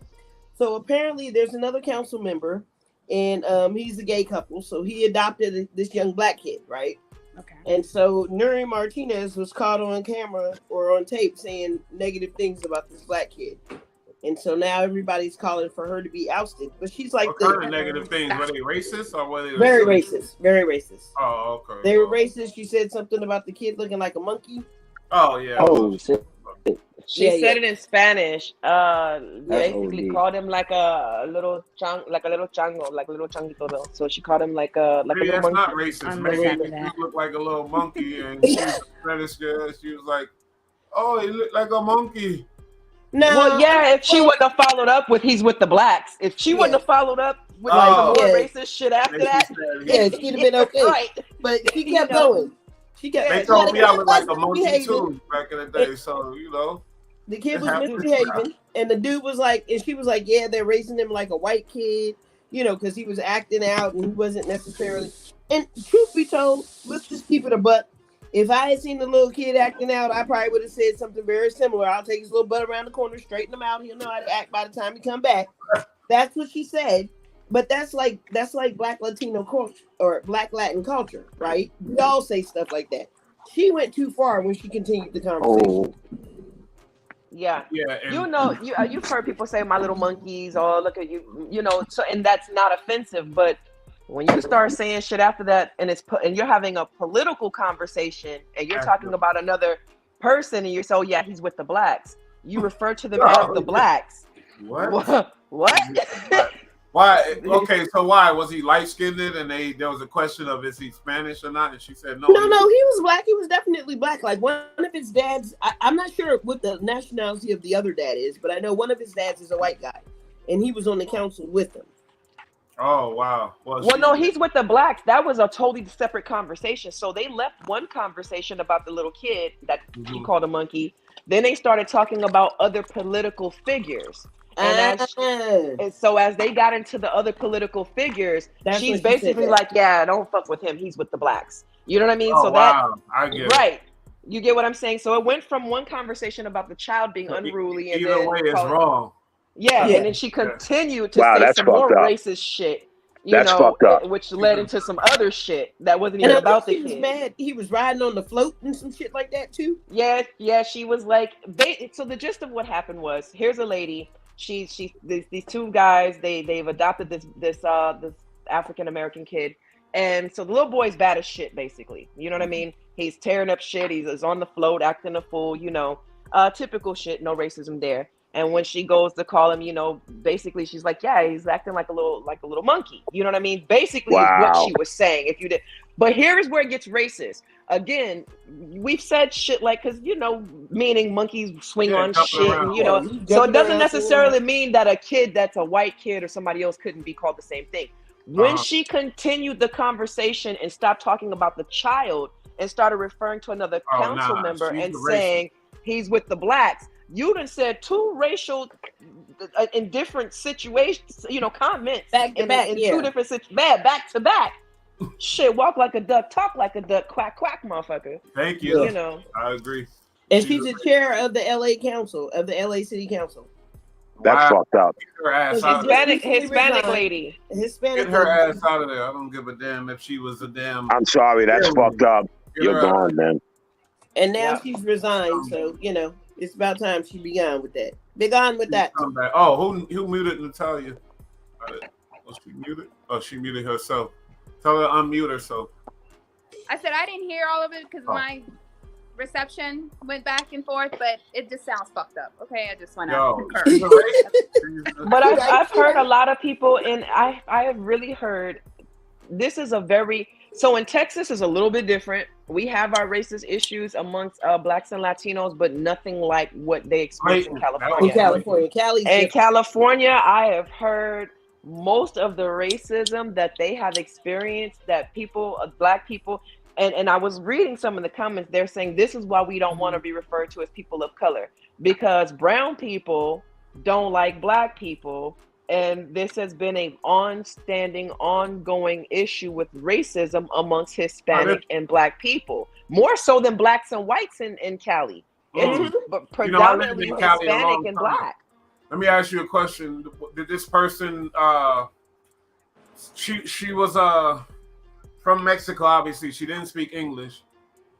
So apparently there's another council member, and he's a gay couple, so he adopted this young black kid, right? Okay. And so Nury Martinez was caught on camera or on tape saying negative things about this black kid. And so now everybody's calling for her to be ousted. But she's like What kind of negative things? Were they racist or were they very racist, very racist. Oh, okay. They were racist. She said something about the kid looking like a monkey. Oh yeah. Oh, shit. She Yeah, said it in Spanish. Basically OD. called him like a little chango, like a little changuito. Though. So she called him like a Maybe little that's monkey. not racist. I'm Maybe listening to he that. looked like a little monkey, and she was Spanish girl. She was like, "Oh, he looked like a monkey." No, Well, yeah, if she wouldn't have followed up with "he's with the blacks," if she wouldn't have followed up with like Oh. more Yeah. racist shit after They that, said yeah, she'd have been okay. right? But she kept You know. going. She kept. They she told had me a I kid looked like a was monkey misbehaving. too back in the day. So you know, The kid It was happens. misbehaving, and the dude was like, and she was like, yeah, they're raising him like a white kid, you know, because he was acting out and he wasn't necessarily. And truth be told, let's just keep it a buck. If I had seen the little kid acting out, I probably would have said something very similar. I'll take his little butt around the corner, straighten him out. He'll know how to act by the time he come back. That's what she said. But that's like Black Latino culture or Black Latin culture, right? We all say stuff like that. She went too far when she continued the conversation. Oh, Yeah. yeah. And You know, you've heard people say "my little monkeys" or "look at you," you know. So, and that's not offensive, but when you start saying shit after that, and and you're having a political conversation, and you're talking about another person, and you're so yeah, he's with the blacks. You refer to them as the blacks. what? What? Why? Okay, so why was he light skinned? And there was a question of is he Spanish or not? And she said no. No, he was black. He was definitely black. Like one of his dads, I'm not sure what the nationality of the other dad is, but I know one of his dads is a white guy, and he was on the council with him. Oh wow. Well, no, he's with the blacks. That was a totally separate conversation. So they left one conversation about the little kid that she called a monkey. Then they started talking about other political figures. And so as they got into the other political figures, That's she's what she basically said. like, yeah, don't fuck with him. He's with the blacks. You know what I mean? Oh, so wow. I get it. right. You get what I'm saying? So it went from one conversation about the child being unruly. And Either then way, it's wrong. Yeah, Yeah. and then she continued to Wow, say that's some more fucked up. racist shit. You That's know, fucked up. which led into some other shit that wasn't And even I about think the he was kid. mad. He was riding on the float and some shit like that too. Yeah, she was like, so the gist of what happened was, here's a lady. These two guys. They've adopted this African American kid, and so the little boy's bad as shit. Basically, you know what I mean? He's tearing up shit. He's on the float, acting a fool. You know, typical shit. No racism there. And when she goes to call him, you know, basically she's like, yeah, he's acting like a little monkey. You know what I mean? Basically, is what Wow. she was saying. If you did, but here's where it gets racist. Again, we've said shit like, because you know, meaning monkeys swing Yeah, on jumping shit, around. and you know, Yeah, so it jumping doesn't around, necessarily mean that a kid that's a white kid or somebody else couldn't be called the same thing. When Uh-huh. she continued the conversation and stopped talking about the child and started referring to another Oh, council nah, member she's and a racist. saying he's with the blacks, you done said two racial in different situations, you know, comments Back to back, in yeah. two different situations, back to back. Shit, walk like a duck, talk like a duck, quack quack, motherfucker. Thank you. You know, I agree. And she's the chair of the LA Council, of the LA City Council. That's Wow. fucked up. Get her ass She's out of there. Hispanic resigned. lady. Hispanic. Get her lady. ass out of there. I don't give a damn if she was a damn. I'm sorry. That's Yeah. fucked up. Get You're her out. gone, man. And now Yeah. she's resigned, so you know it's about time she be gone with that. Be gone with that. Come back. Oh, who muted Natalia? Was she muted? Oh, she muted herself. Tell her to unmute herself. I said I didn't hear all of it because Oh. my reception went back and forth, but it just sounds fucked up. Okay, I just want to Yo, concur. she's a racist. But I've heard a lot of people, and I have really heard this is a very, so in Texas is a little bit different. We have our racist issues amongst blacks and Latinos, but nothing like what they experience in Right. In California. California, Cali's In different. California, I have heard most of the racism that they have experienced, that people, black people, and I was reading some of the comments, they're saying this is why we don't want to be referred to as people of color, because brown people don't like black people. And this has been a ongoing issue with racism amongst Hispanic and black people, more so than blacks and whites in Cali. It's but You know, I lived predominantly in Cali a Hispanic long and time. black. Let me ask you a question. Did this person she was from Mexico, obviously. She didn't speak English.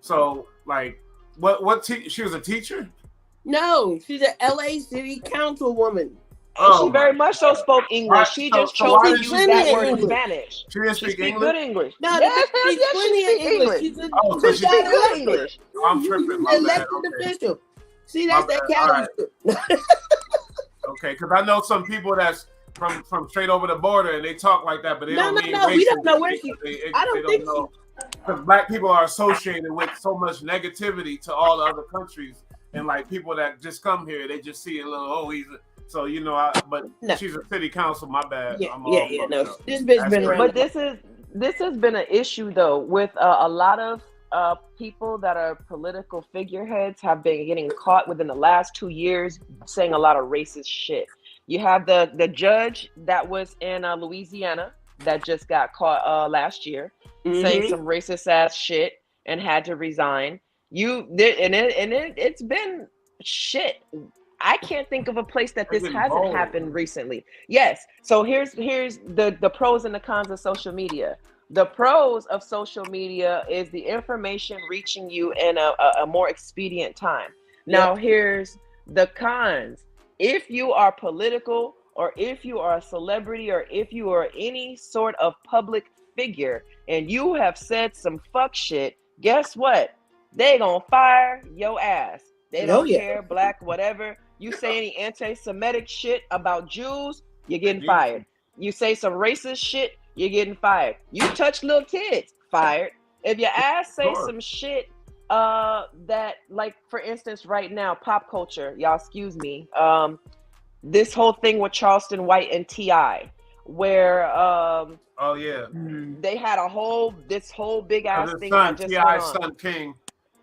So like what she was a teacher? No, she's an LA City Councilwoman. And she Oh, very much so spoke English. Right, She so- just so chose why to did use she that speak word in English? Spanish. she didn't She speak speaks English. good English. No, Yes, she speaks yes, plenty she of speaks English. English. She's a Oh, so she's she got speaks good elected. English. I'm tripping. She's My an bad. elected Okay. official. See, My that's that bad. All county right. shit. Okay, because I know some people that's from straight over the border and they talk like that, but they No, don't no, mean no, we don't racist know where because she- they I don't think know. Because black people are associated with so much negativity to all the other countries, and like people that just come here, they just see a little, so but No. she's a city council. My bad. Yeah, I'm all yeah, fucked no. up. This bitch That's been crazy. around. But this has been an issue though with a lot of people that are political figureheads have been getting caught within the last 2 years saying a lot of racist shit. You have the judge that was in Louisiana that just got caught last year saying some racist ass shit and had to resign. It's been shit. I can't think of a place that this Freaking hasn't bold. happened recently. Yes. So here's the pros and the cons of social media. The pros of social media is the information reaching you in a more expedient time. Now here's the cons. If you are political, or if you are a celebrity, or if you are any sort of public figure and you have said some fuck shit, guess what? They gonna fire your ass. They don't care, black, whatever. You say any anti-Semitic shit about Jews, you're getting fired. You say some racist shit, you're getting fired. You touch little kids, fired. If your ass say some shit that, like, for instance, right now, pop culture, y'all excuse me, this whole thing with Charleston White and T.I., where Oh yeah, they had this whole big ass his thing son, that just T.I.'s went on. son King,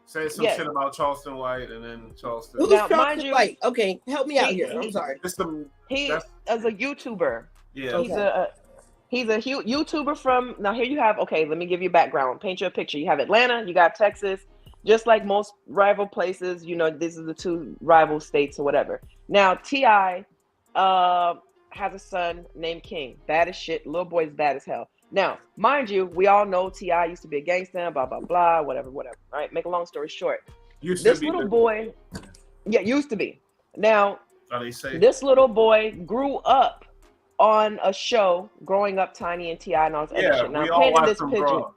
said some shit about Charleston White, and then Charleston. Who's Now, mind Charleston you- White? Okay, help me out here. I'm sorry. It's some, He that's, as a YouTuber. yeah. He's a YouTuber from, now here you have, okay, let me give you background, paint you a picture. You have Atlanta, you got Texas, just like most rival places, this is the two rival states or whatever. Now, T.I. has a son named King. Bad as shit. Little boy's bad as hell. Now, mind you, we all know T.I. used to be a gangster, blah, blah, blah, whatever. All right, make a long story short. This little boy, used to be. Now, this little boy grew up on a show, growing up Tiny and T.I. and all this other shit. Now, we I'm all painting watch this them picture. grow up.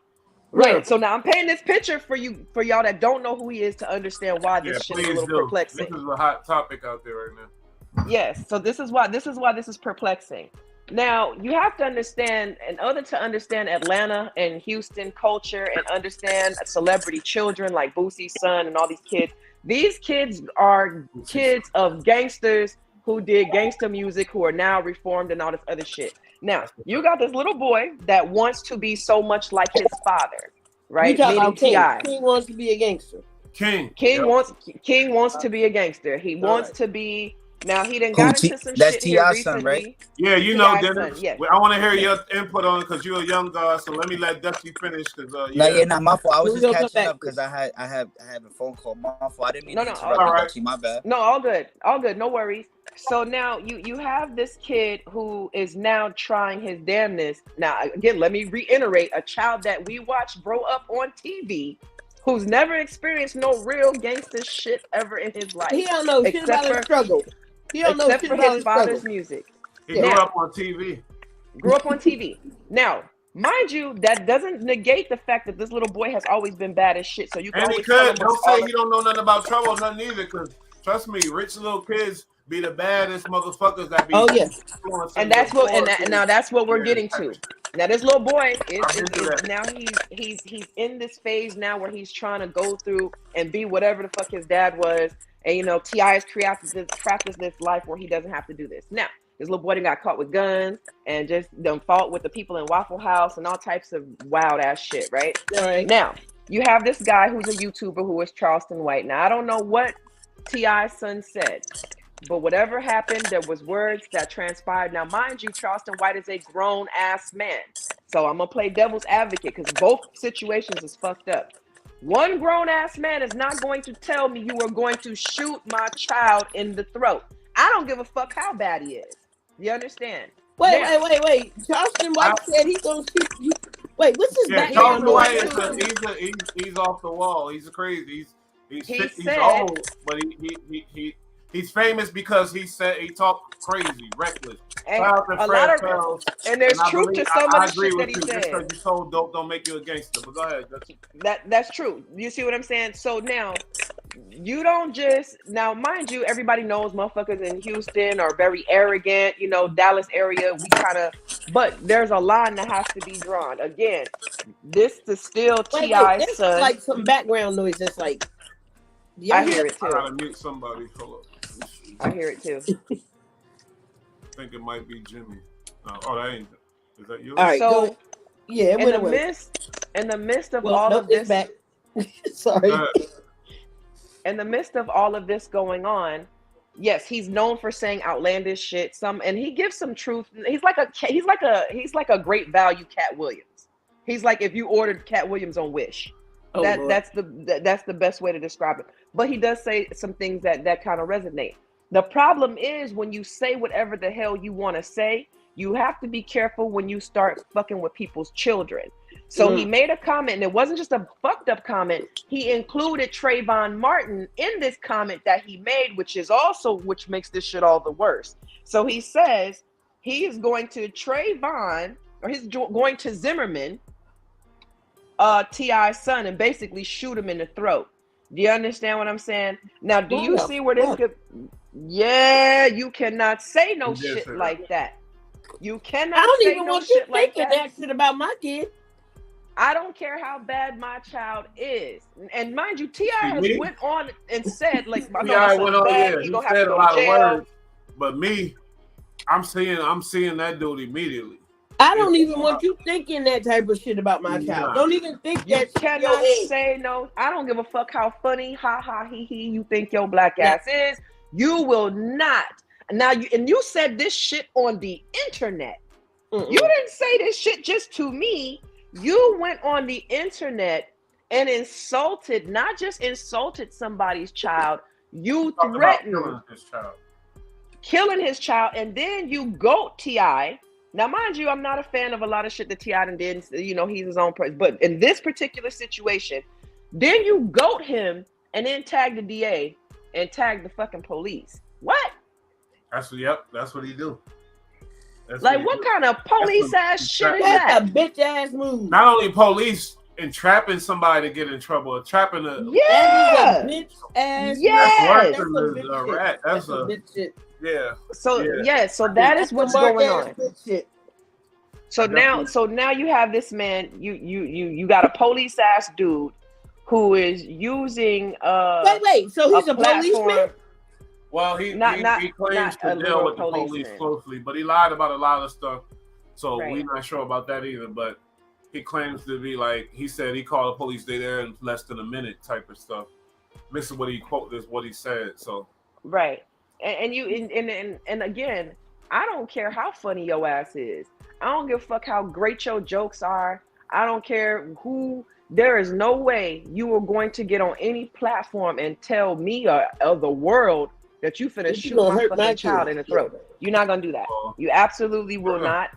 Right, so now I'm painting this picture for y'all that don't know who he is to understand why this shit is a little perplexing. This is a hot topic out there right now. Yes, so this is why this is perplexing. Now, you have to understand, in order to understand Atlanta and Houston culture and understand celebrity children like Boosie's son and all these kids are kids of gangsters who did gangster music, who are now reformed and all this other shit. Now, you got this little boy that wants to be so much like his father, right? You talking about King. T.I. King wants to be a gangster. King wants to be a gangster. He wants to be. Now he done got into some that's shit here T.I.'s recently. son, right? Yeah, Dennis. Yes. I want to hear your input on it because you're a young guy. So let me let Dusty finish. Cause not my fault. I was We'll just come catching back. up because I had a phone call. My fault. I didn't mean to interrupt all you, right. Dusty. My bad. No, all good, no worries. So now you have this kid who is now trying his damnness. Now again, let me reiterate: a child that we watched grow up on TV, who's never experienced no real gangster shit ever in his life. He don't know shit about his struggle. He don't know Except shit for about his his father's struggle. music. He grew up on TV. Now, mind you, that doesn't negate the fact that this little boy has always been bad as shit. So you can And he always tell could. him Don't say he don't know nothing about trouble or nothing either. Because trust me, rich little kids be the baddest motherfuckers that be. Oh yes. And that's what. Now that's what we're getting to. Now this little boy is now he's in this phase now where he's trying to go through and be whatever the fuck his dad was. And T.I. has practiced this life where he doesn't have to do this. Now, this little boy got caught with guns and just fought with the people in Waffle House and all types of wild ass shit, right? All right. Now, you have this guy who's a YouTuber who is Charleston White. Now, I don't know what T.I.'s son said, but whatever happened, there was words that transpired. Now, mind you, Charleston White is a grown ass man. So I'm gonna play devil's advocate because both situations is fucked up. One grown-ass man is not going to tell me you are going to shoot my child in the throat. I don't give a fuck how bad he is. You understand? Wait. Charleston White said he's gonna shoot you. Wait, what's his background? Charleston White he's off the wall. He's crazy. He's old, but he's famous because he talked crazy, reckless. And and there's truth to some of the shit that he said. Just because you sold dope don't make you a gangster. But go ahead. That's true. You see what I'm saying? So now, you don't just mind you, everybody knows motherfuckers in Houston are very arrogant. You know, Dallas area, but there's a line that has to be drawn. Again, this is still T.I.'s son. Like some background noise. That's like. I hear it too. I gotta mute somebody. Hold up. I hear it too. I think it might be Jimmy. That ain't. Is that you? All right. So, yeah, in the midst of all of this, back. Sorry. In the midst of all of this going on, yes, he's known for saying outlandish shit. And he gives some truth. He's like a great value Cat Williams. He's like if you ordered Cat Williams on Wish. That's the best way to describe it. But he does say some things that kind of resonate. The problem is when you say whatever the hell you want to say, you have to be careful when you start fucking with people's children. So he made a comment, and it wasn't just a fucked up comment. He included Trayvon Martin in this comment that he made, which makes this shit all the worse. So he says he is going to Trayvon, or he's going to Zimmerman, T.I.'s son, and basically shoot him in the throat. Do you understand what I'm saying? Now, do you see where this could? Yeah, you cannot say no shit like that. You cannot. I don't say even no want you shit like thinking that shit about my kid. I don't care how bad my child is, and mind you, T.I. has went on and said like my T.I. went on, yeah, he said a lot of words. But me, I'm seeing that dude immediately. I don't even want you thinking that type of shit about my child. Don't even think that. You cannot say no. I don't give a fuck how funny, ha ha, he you think your black ass is. You will not. Now you said this shit on the internet. You didn't say this shit just to me. You went on the internet and not just insulted somebody's child. You threatened killing his child, and then you goat T.I. Now, mind you, I'm not a fan of a lot of shit that T.I. did. You know, he's his own person. But in this particular situation, then you goat him and then tag the DA and tag the fucking police. What? That's what he do. What kind of police ass shit is that? That's a bitch ass move. Not only police entrapping somebody to get in trouble, trapping a bitch ass. Yes. That's a bitch shit. Yeah. So that is what's going on. So now you have this man. You got a police ass dude who is using wait. So he's a policeman. Well, he claims to deal with the police closely, but he lied about a lot of stuff. So we're not sure about that either. But he claims to be he said he called the police. They there in less than a minute type of stuff. This is what he quoted, is what he said. So right. And again, I don't care how funny your ass is. I don't give a fuck how great your jokes are. I don't care who. There is no way you are going to get on any platform and tell me or the world that you finna shoot my fucking child in the throat. You're not gonna do that. You absolutely will not.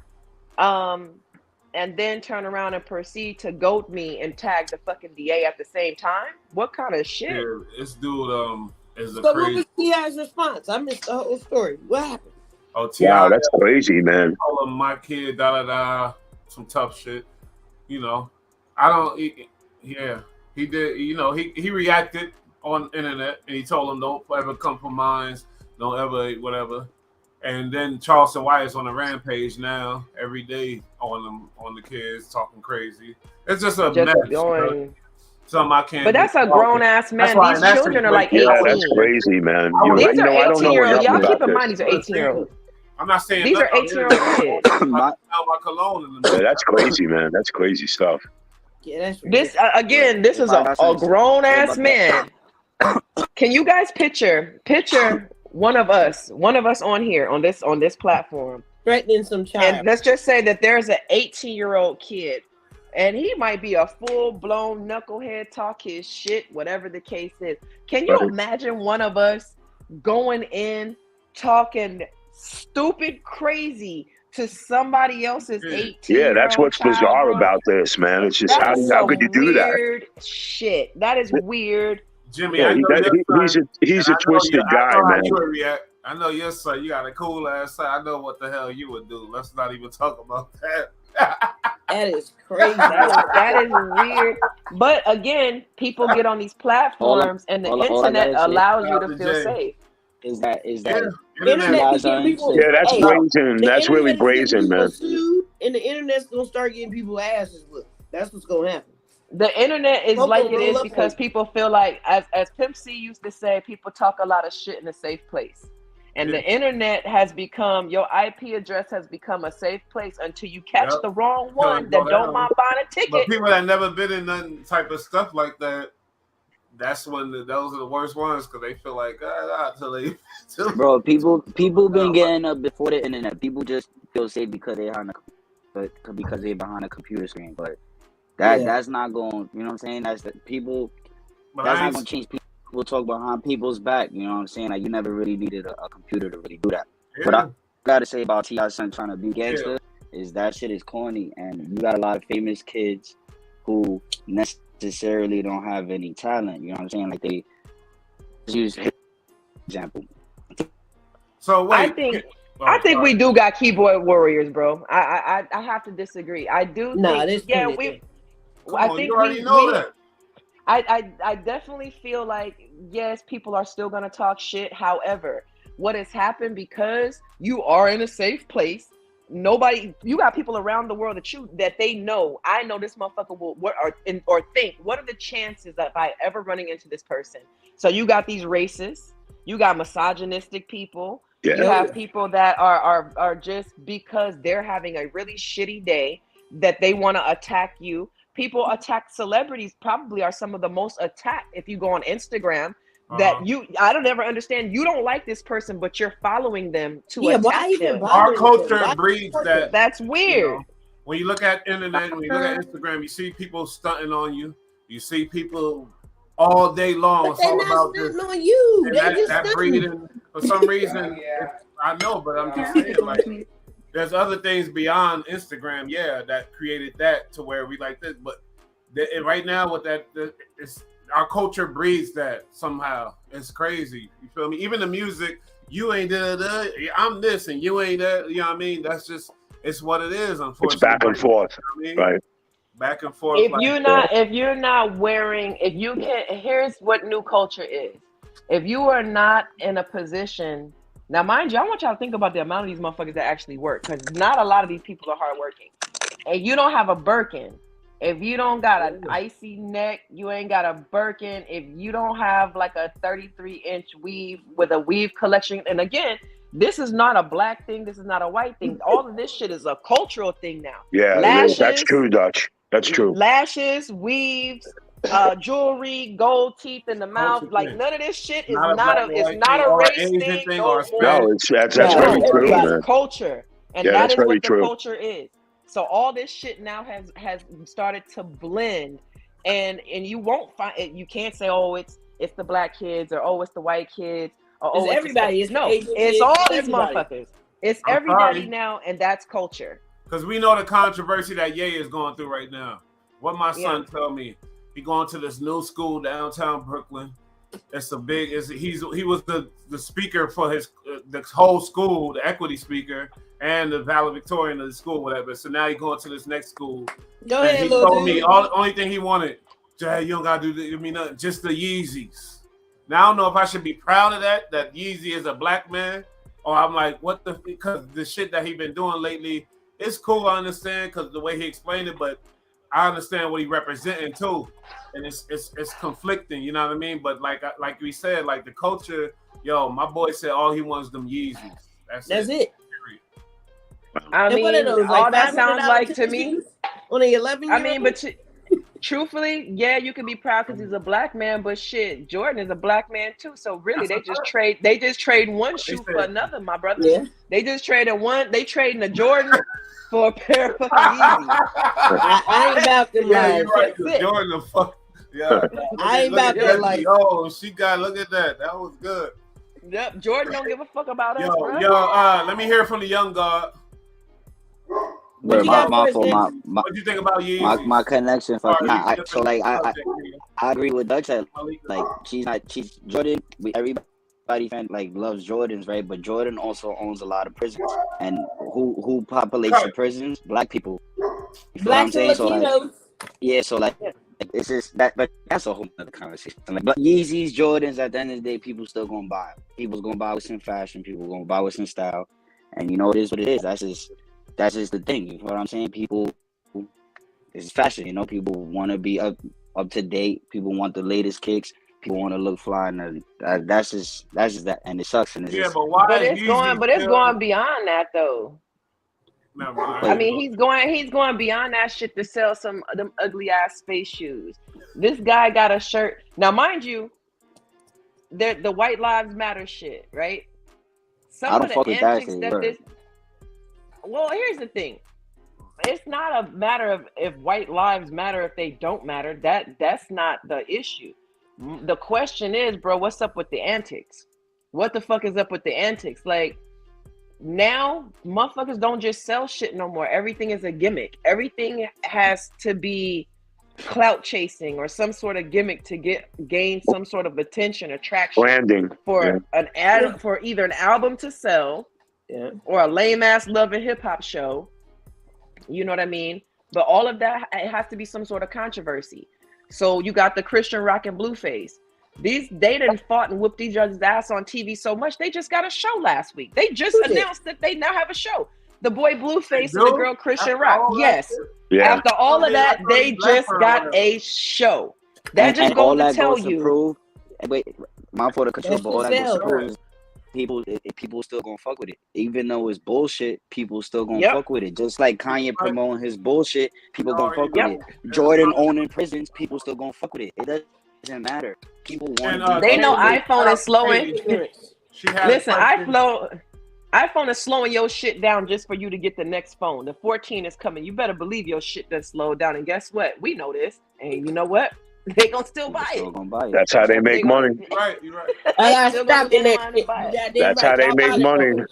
And then turn around and proceed to goat me and tag the fucking DA at the same time. What kind of shit? Yeah, this dude is a so crazy. What was T.I.'s response? I missed the whole story. What happened? Oh, T.I. that's crazy, man. Told him my kid, some tough shit. You know, he did. You know, he reacted on internet and he told him don't ever compromise, don't ever whatever. And then Charleston White is on a rampage now every day on the kids talking crazy. It's just a mess. Something I can't. But that's a grown ass man. These children are like 18. Yeah, that's crazy, man. These are 18-year-olds. Y'all keep in mind these are 18-year-olds. I'm not saying these are 18-year-old kids. My cologne yeah, that's crazy, man. That's crazy stuff. Yeah, that's this is a grown ass man. Can you guys picture one of us on here on this platform threatening some child? And let's just say that there's an 18-year-old kid, and he might be a full-blown knucklehead, talk his shit, whatever the case is. Can you imagine one of us going in talking stupid crazy to somebody else's 18? Yeah, that's what's bizarre about this, man. It's just how could you do that? Weird shit. That is weird. Jimmy, Yeah, I know your son. he's a and I know twisted I guy, know how man. you would react. I know your son. You got a cool ass son. I know what the hell you would do. Let's not even talk about that. That is crazy. That is weird. But again, people get on these platforms, and the all I internet gotta say allows you to Dr. feel J. safe. is that Internet guys be are getting people. insane. Yeah, that's Hey, brazen. the That's really internet is getting brazen, people man. sued, and the internet's gonna start getting people asses whooped. That's what's gonna happen. The internet is Folk like gonna it roll is up because on you. people feel like, as Pimp C used to say, people talk a lot of shit in a safe place. And the internet has become, your IP address has become a safe place until you catch Yep. the wrong Till it one go that don't down. mind buying a But ticket. people that never been in none type of stuff like that, that's when those are the worst ones because they feel like till they. Bro, people been getting up before the internet. People just feel safe because they're behind a computer screen. But that's not going. You know what I'm saying? That's the people. But That's not going to change. People talk behind people's back. You know what I'm saying? Like you never really needed a computer to really do that. What I gotta say about T.I. son trying to be gangster is that shit is corny, and you got a lot of famous kids who necessarily don't have any talent. You know what I'm saying? Like they use his example. So wait, I think we do got keyboard warriors, bro. I have to disagree. I do think I think you already know that. I definitely feel like, yes, people are still going to talk shit. However, what has happened, because you are in a safe place, you got people around the world that they know, I know this motherfucker will, or think, what are the chances that I ever running into this person? So you got these racists, you got misogynistic people, you have people that are just because they're having a really shitty day that they want to attack you. People attack celebrities, probably are some of the most attacked. If you go on Instagram, I don't ever understand. You don't like this person, but you're following them to attack them. Our culture breeds that. That's weird. You know, when you look at internet, when you look at Instagram, you see people stunting on you. You see people all day long. But they're not stunting on you. They're just that breeding, for some reason, I know, but I'm just saying, like, there's other things beyond Instagram, that created that to where we like this. But right now, with that, it's our culture breeds that somehow. It's crazy. You feel me? Even the music, you ain't I'm this and you ain't that. You know what I mean? That's just it's what it is. Unfortunately, it's back and forth, right? Back and forth. If you're not wearing, if you can't, here's what new culture is. If you are not in a position. Now, mind you, I want y'all to think about the amount of these motherfuckers that actually work, because not a lot of these people are hardworking. And you don't have a Birkin, if you don't got an icy neck, you ain't got a Birkin, if you don't have like a 33-inch weave with a weave collection, and again, this is not a black thing, this is not a white thing. All of this shit is a cultural thing now. Yeah, lashes, that's true, Dutch. That's true. Lashes, weaves, jewelry, gold teeth in the mouth, like none of this shit is not a race thing. No, that's very true, man. It's culture, and that is what the culture is. So all this shit now has started to blend, and you won't find it. You can't say, oh, it's the black kids, or oh, it's the white kids, or oh, it's everybody. It's all these motherfuckers. It's everybody now, and that's culture. Because we know the controversy that Ye is going through right now. What my son told me. He going to this new school downtown Brooklyn. It's a big. He was the speaker for the whole school, the equity speaker, and the valedictorian of the school, whatever. So now he's going to this next school. Go ahead, he told me only thing he wanted, Jay, you don't gotta do nothing, just the Yeezys. Now I don't know if I should be proud of that Yeezy is a black man, or I'm like, what because the shit that he been doing lately, it's cool, I understand, because the way he explained it, but I understand what he representing too, and it's conflicting, you know what I mean? But like we said, like the culture, my boy said all he wants them Yeezys. That's it. I mean, all that sounds like to me. Only 11. I mean, but truthfully, you can be proud because he's a black man, but shit, Jordan is a black man too. So really, they just trade one shoe for another, my brother. Yeah. They just traded one. They trading a Jordan for a pair of fucking Yeezys. I ain't about to lie. Right, Jordan, the fuck. Yeah. I ain't about to lie. Oh, look at that. That was good. Yep, Jordan don't give a fuck about us, bro. Let me hear from the young guard. What Bro, you my got my for us, fault. Dennis? What do you think about My Yeezys? connection. All Fuck. right, Nah. we can So like subject. I agree with Doug said. Malik. Like she's Jordan. Everybody fan like loves Jordans, right? But Jordan also owns a lot of prisons, and who populates the Right. prisons? Black people. You feel what I'm Blacks and saying? So like Latinos. yeah. So like it's just that, but that's a whole other conversation. Like, but Yeezys, Jordans. At the end of the day, people still gonna buy 'em. People's gonna buy what's in fashion. People gonna buy what's in style, and you know it is what it is. That's just the thing. You know what I'm saying? People. It's fashion, you know. People want to be up to date. People want the latest kicks. People want to look fly, and that's just that, and it sucks. And it's Yeah, just, but why But is it's going, Yeezy but it's still? going beyond that though. Never mind. I mean, he's going beyond that shit to sell some of them ugly ass space shoes. This guy got a shirt. Now, mind you, the White Lives Matter shit, right? Some I of don't the fuck with that antics shit. that Bro. this. Well, here's the thing. It's not a matter of if white lives matter, if they don't matter. That's not the issue. The question is, bro, what's up with the antics? What the fuck is up with the antics? Like, now motherfuckers don't just sell shit no more. Everything is a gimmick. Everything has to be clout chasing or some sort of gimmick to gain some sort of attention or traction Branding. for an ad, for either an album to sell, or a lame ass love and hip hop show. You know what I mean? But all of that, it has to be some sort of controversy. So you got the Christian Rock and Blueface. They done fought and whooped each other's ass on TV so much. They just got a show last week. They just announced that they now have a show. The boy Blueface and the girl Christian Rock. Yes. Yeah. After all of that, they just got a show. That just goes to tell you. Wait, my fault to control, but all that goes to prove is people still gonna fuck with it. Even though it's bullshit, people still gonna fuck with it. Just like Kanye promoting his bullshit, people gonna fuck with it. Jordan owning prisons, people still gonna fuck with it. It doesn't matter. People want. They know iPhone is slowing. Listen, iPhone is slowing your shit down just for you to get the next phone. The 14 is coming. You better believe your shit done slowed down. And guess what? We know this. And you know what? They gonna still buy it. That's how they make money. You're right. That's how they make money.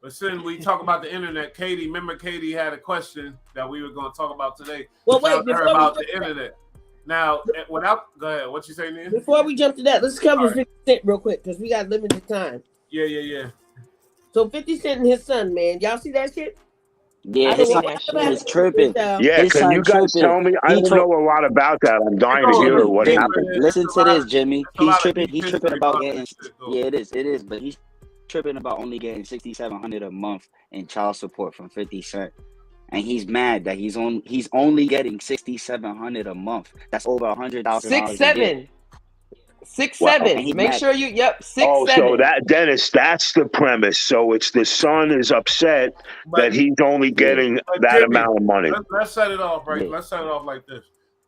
Listen, we talk about the internet. Katie, remember Katie had a question that we were going to talk about today. Well, wait, her about the internet. Now, go ahead. What you say, Nia? Before we jump to that, let's cover 50 Cent real quick because we got limited time. Yeah. So 50 Cent and his son, man, y'all see that shit? Yeah, his son is tripping. Yeah, can you guys tell me? I don't know a lot about that. I'm dying to hear what happened. Listen to this, Jimmy. He's tripping. He's tripping about getting. Yeah, it is. But he's tripping about only getting $6,700 a month in child support from 50 Cent, and he's mad that he's only getting $6,700 a month. That's over $100,000. 6'7". 6'7". Make sure you 6'7". Oh, so that Dennis, that's the premise. So it's the son is upset that he's only getting that amount of money. Let's set it off, right? Let's set it off like this.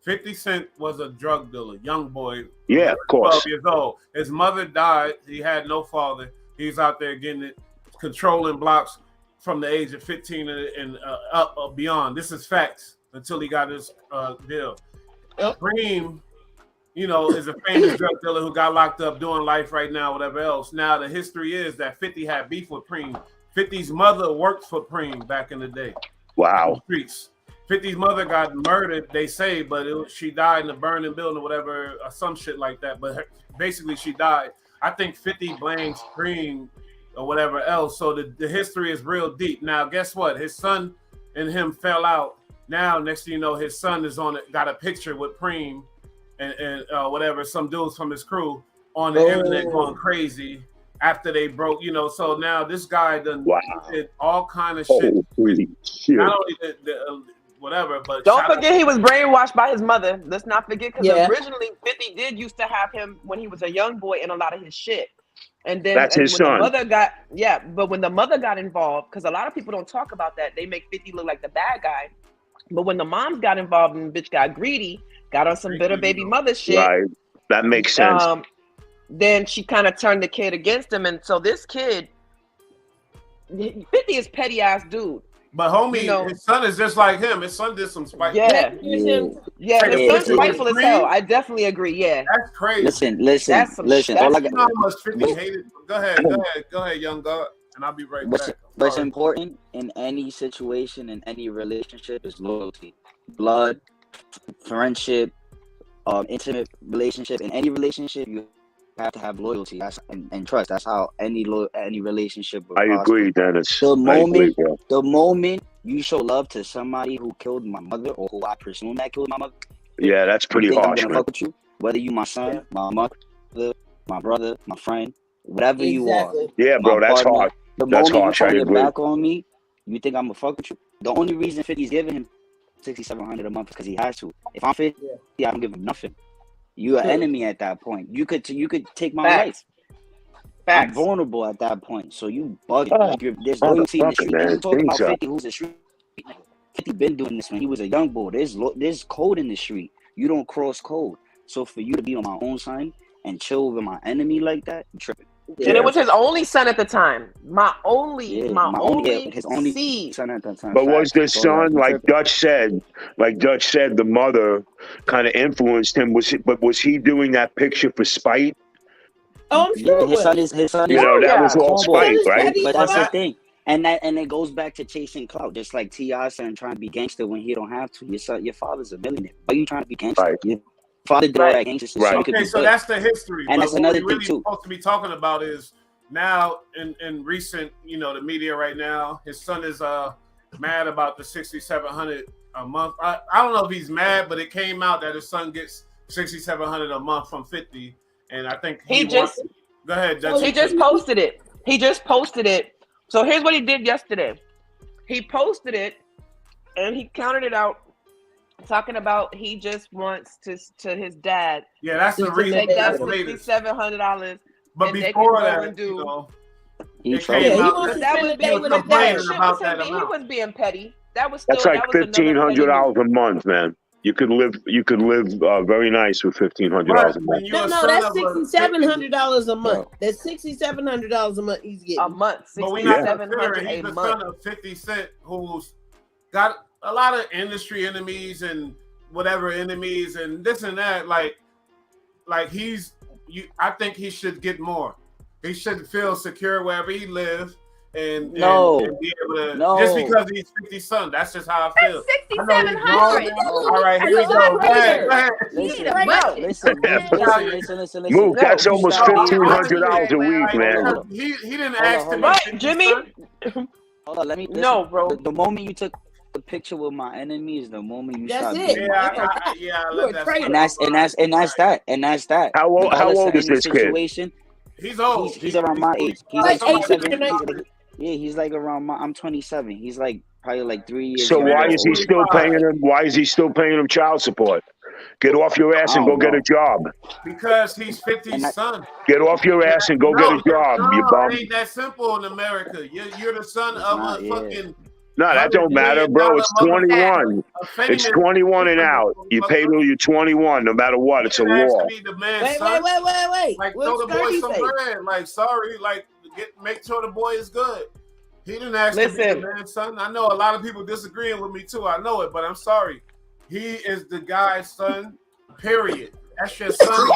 50 Cent was a drug dealer, young boy. Yeah, of course. 12 years old. His mother died. He had no father. He's out there getting it, controlling blocks from the age of 15 and up or beyond. This is facts until he got his deal. Preem, is a famous drug dealer who got locked up doing life right now, whatever else. Now, the history is that 50 had beef with Preem. 50's mother worked for Preem back in the day. Wow. In the streets. 50's mother got murdered, they say, but she died in a burning building or whatever, or some shit like that. But basically, she died. I think 50 blames Preem or whatever else. So the history is real deep. Now, guess what? His son and him fell out. Now, next thing you know, his son is got a picture with Preem and whatever, some dudes from his crew on the internet going crazy after they broke, so now this guy done did all kind of shit. Not only whatever, but don't forget he was brainwashed by his mother. Let's not forget, because originally 50 did used to have him when he was a young boy in a lot of his shit. And then that's his son. But when the mother got involved, because a lot of people don't talk about that, they make 50 look like the bad guy. But when the moms got involved and the bitch got greedy, got on some bitter baby mother shit. Right. That makes sense. Then she kind of turned the kid against him. And so this kid, 50 is petty ass dude. But homie, his son is just like him. His son did some spiteful. His son's spiteful as hell. I definitely agree. Yeah. That's crazy. Listen. You know how much 50 hated. Go ahead, young God. and I'll be right What's back. what's important in any situation, in any relationship, is loyalty, blood, friendship, intimate relationship. In any relationship, you have to have loyalty and trust. That's how any relationship will I prosper. agree, Dennis. The I agree, moment, bro. the moment you show love to somebody who killed my mother, or who I presume that killed my mother, Yeah, that's you pretty think I'm harsh, gonna man. fuck with you? Whether you my son, my mother, my brother, my friend, whatever you are, Exactly. Yeah, my bro, that's partner. harsh. The That's moment you harsh. I turn your agree. back on me, you think I'm gonna fuck with you? The only reason 50's giving him $6,700 a month is because he has to. If I'm 50, I don't give him nothing. You an enemy at that point. You could take my life. Facts. I'm Facts. vulnerable at that point. So you bugging. Oh, Like there's loyalty in the motherfucker, street. man. People talk about Things are. 50, who's a street. 50 been doing this when he was a young boy. There's code in the street. You don't cross code. So for you to be on my own son and chill with my enemy like that, you tripping. And it was his only son at the time. My only His only seed. son at that time. But was the Facts. So son, you like tripping. Dutch said, the mother kind of influenced him? Was he doing that picture for spite? Oh, I'm sure Yeah, it his son was. is You know, that was all humble. spite, right? Daddy But that's the spite. thing. And it goes back to chasing clout, just like T.I. saying trying to be gangster when he don't have to. Your father's a millionaire. Why are you trying to be gangster? Right. Your father did all that gangster shit so you could Okay, be so good. that's the history. And But that's what another we thing really too. supposed to be talking about is now in recent, the media right now, his son is mad about the $6,700 a month. I don't know if he's mad, but it came out that his son gets $6,700 a month from 50, and I think He just go ahead. Dutch. he just posted it. He just posted it. So here's what he did yesterday. He posted it and he counted it out, talking about he just wants to his dad. Yeah, that's the reason. Take that That's latest. $6,700. But and they before can go that, and do. He it tried. came Yeah, he out wants to that spend was the day he was with his complaining dad. about That that he amount. was being petty. That was still That's like that was another petty $1,500 a month, man. You could live very nice with $1,500 a But month. when you're No, a no, son that's of a $6,700 a month. That's $6,700 a month he's getting. a month. But we're not $6,700 considering he's a the month. son of 50 Cent, who's got a lot of industry enemies and whatever enemies and this and that. Like I think he should get more. He should feel secure wherever he lives and be able to. Just because he's 50's son, that's just how I feel. $6,700. All right, here we go. Go ahead. Listen. Mook, that's No, almost stop. $1,500 a week, man. He didn't ask to Right, be 50 Jimmy? son. Hold on, let me listen. No, bro. The moment you took the picture with my enemy is the moment you That's stopped it. getting my I You're let a traitor. and that's that. How old Regardless is of any this kid? situation, He's old. he's around my age. He's Like like 18 or 27. 19. He's like around my. I'm 27. He's like probably like 3 years. So younger. why is he still paying him? Why is he still paying him child support? Get off your ass and go get a job. Because he's 50's son. Get off your ass and go get a job, you bum. It ain't that simple in America. You're the son of a fucking. No, that don't matter, bro. It's 21. It's 21 and out. You pay till you're 21, no matter what. It's a law. Wait. Like, throw What's the boy 30 some say? bread. Like, sorry, like, make sure the boy is good. He didn't ask to be the man's son. I know a lot of people disagreeing with me too. I know it, but I'm sorry. He is the guy's son. Period. That's your son.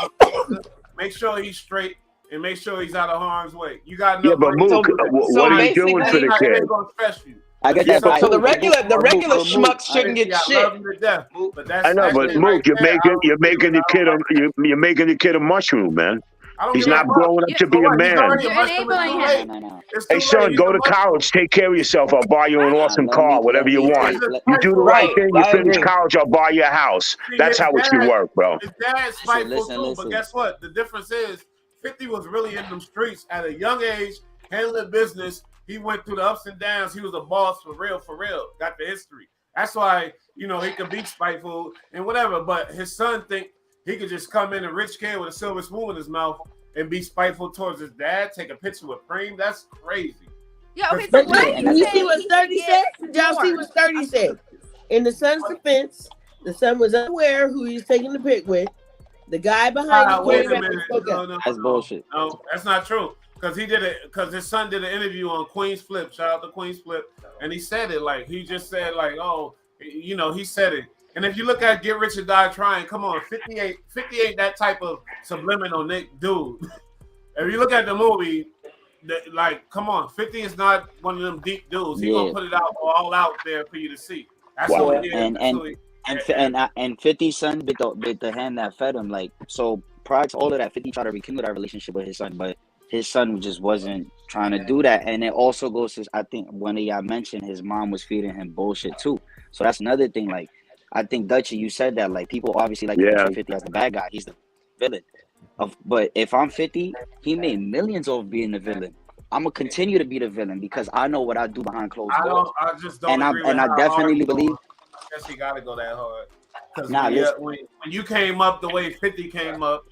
Make sure he's straight and make sure he's out of harm's way. You got no. Yeah, but Mook, what are you doing for the kid? It's gonna stress you. I get that. So the regular schmucks shouldn't get shit. I love you to death, but that's, I know, but Mook, you're making the kid a mushroom, man. He's not growing up to be a man. Hey, son, go to college. Take care of yourself. I'll buy you an awesome car, whatever you want. You do the right thing. You finish college, I'll buy you a house. That's how it should work, bro. His dad's spiteful too, but guess what? The difference is 50 was really in them streets at a young age, handling business. He went through the ups and downs. He was a boss for real. Got the history. That's why, he could be spiteful and whatever. But his son think he could just come in a rich kid with a silver spoon in his mouth and be spiteful towards his dad, take a picture with Preem. That's crazy. Yeah, okay, so But why look, you see what 30 said? Y'all see what 30 said? In the son's defense, the son was unaware who he was taking the pic with. The guy behind the Wait a camera minute. spoke up. No, That's bullshit. No, that's not true. Because his son did an interview on Queen's Flip. Shout out to Queen's Flip. And he said it he just said he said it. And if you look at Get Rich or Die Trying, come on, 50 ain't that type of subliminal dude. If you look at the movie, like, come on, 50 is not one of them deep dudes. He Yeah. gonna put it out all out there for you to see. That's Wow. what he did. And 50's son bit the hand that fed him. Like, so prior to all of that, 50 tried to rekindle that relationship with his son, but his son just wasn't trying to do that. And it also goes to, I think one of y'all mentioned his mom was feeding him bullshit too. So that's another thing. Like, I think Dutchy, you said that, like, people obviously like to portray 50 as the bad guy. He's the villain. But if I'm 50, he made millions off being the villain. I'm gonna continue to be the villain because I know what I do behind closed doors. I just don't agree with and I how definitely hard believe. I guess he got to go that hard. Because Nah, when you came up the way 50 came up,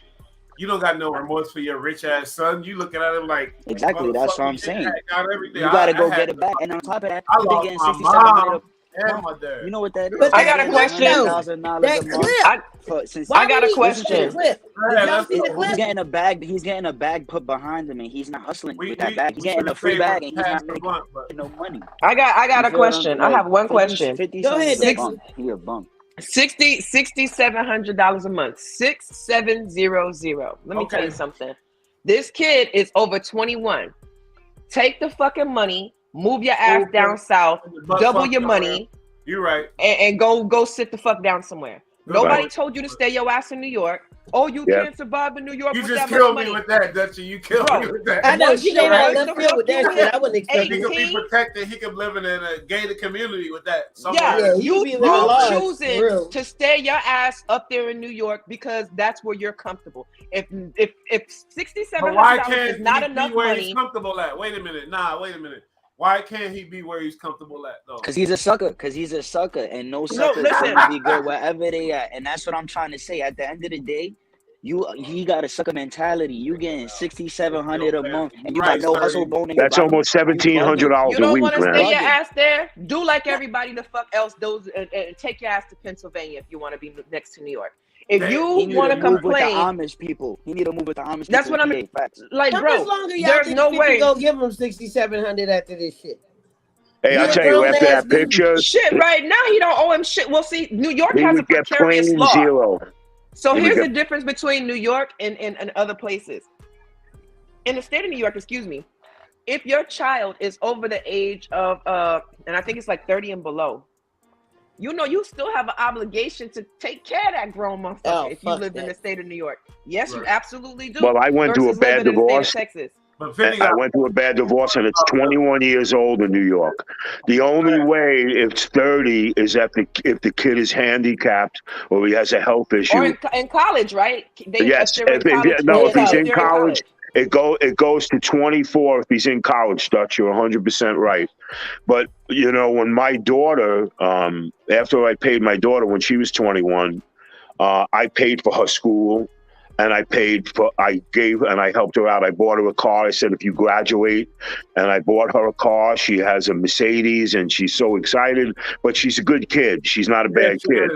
you don't got no remorse for your rich ass son. You looking at him like, Exactly, that's what I'm saying. Got everything. You gotta go get it back. And on top of that, I you been lost getting my 6,700 mom and my dad. You know what that is? But I got a question. $100,000 That a month clip. since I got a did he listen to the question. clip? Did y'all see the he's clip? getting a bag. He's getting a bag put behind him, and he's not hustling with that bag. He's getting a free bag, and he's not making no money. I got a You feel what I'm question. saying? I have one 50 question. 50 Go ahead, He a Dexter. bum. He a bum. $6,700 a month. 6,700. Let me tell Okay. you something. This kid is over 21. Take the fucking money, move your ass down south, double your money, You're right. and go sit the fuck down somewhere. Nobody Right. told you to stay your ass in New York. Oh, you Yeah. can't survive in New York You with just that much killed me money. with that, Dutchy. You killed Bro, me with that. I know Once she you came out raise left the field with that fuck shit. I wouldn't expect He it. could be 18. protected. He could live in a gated community with that. Yeah, Yeah, he you could be living large, for choosing real. to stay your ass up there in New York because that's where you're comfortable. If But $6,700 why is can't not he enough be where money, he's comfortable at? Wait a minute. Why can't he be where he's comfortable at, though? Cause he's a sucker. And no sucker is listen. gonna be good wherever they at. And that's what I'm trying to say. At the end of the day, he got a sucker mentality. You getting $6,700 a month, and you got no hustle bone in your That's body. almost $1,700 you a don't week, want to stay man. your ass there. Do like everybody the fuck else does and take your ass to Pennsylvania if you want to be next to New York. If He you need want to to move with the complain, Amish people. He need to move with the Amish that's people. what I'm Facts. like, How bro. much longer y'all There's think no 50 way. gonna give him 6,700 after this shit? Hey, I You a tell you, grown after ass that dude. picture, Shit, right now he don't owe him shit. Well, see, New York he has a would get precarious plain law. zero. So He would here's get- the difference between New York and other places. In the state of New York, excuse me, if your child is over the age of and I think it's like 30 and below, you still have an obligation to take care of that grown motherfucker Oh, if you fuck live in that. the state of New York. Yes, you Right. absolutely do. Well, I went through a versus bad living in the state divorce. of Texas. But 50 I got went through a bad divorce, and it's 21 years old in New York. The only way it's 30 is if the kid is handicapped or he has a health issue. Or in college, right? Yes, if they're in college, if he's in they're college, it goes to 24 if he's in college. Dutch, you're 100% right. But when my daughter, after I paid my daughter when she was 21, I paid for her school, and I helped her out. I bought her a car. I said, if you graduate, and I bought her a car. She has a Mercedes, and she's so excited. But she's a good kid. She's not a bad kid.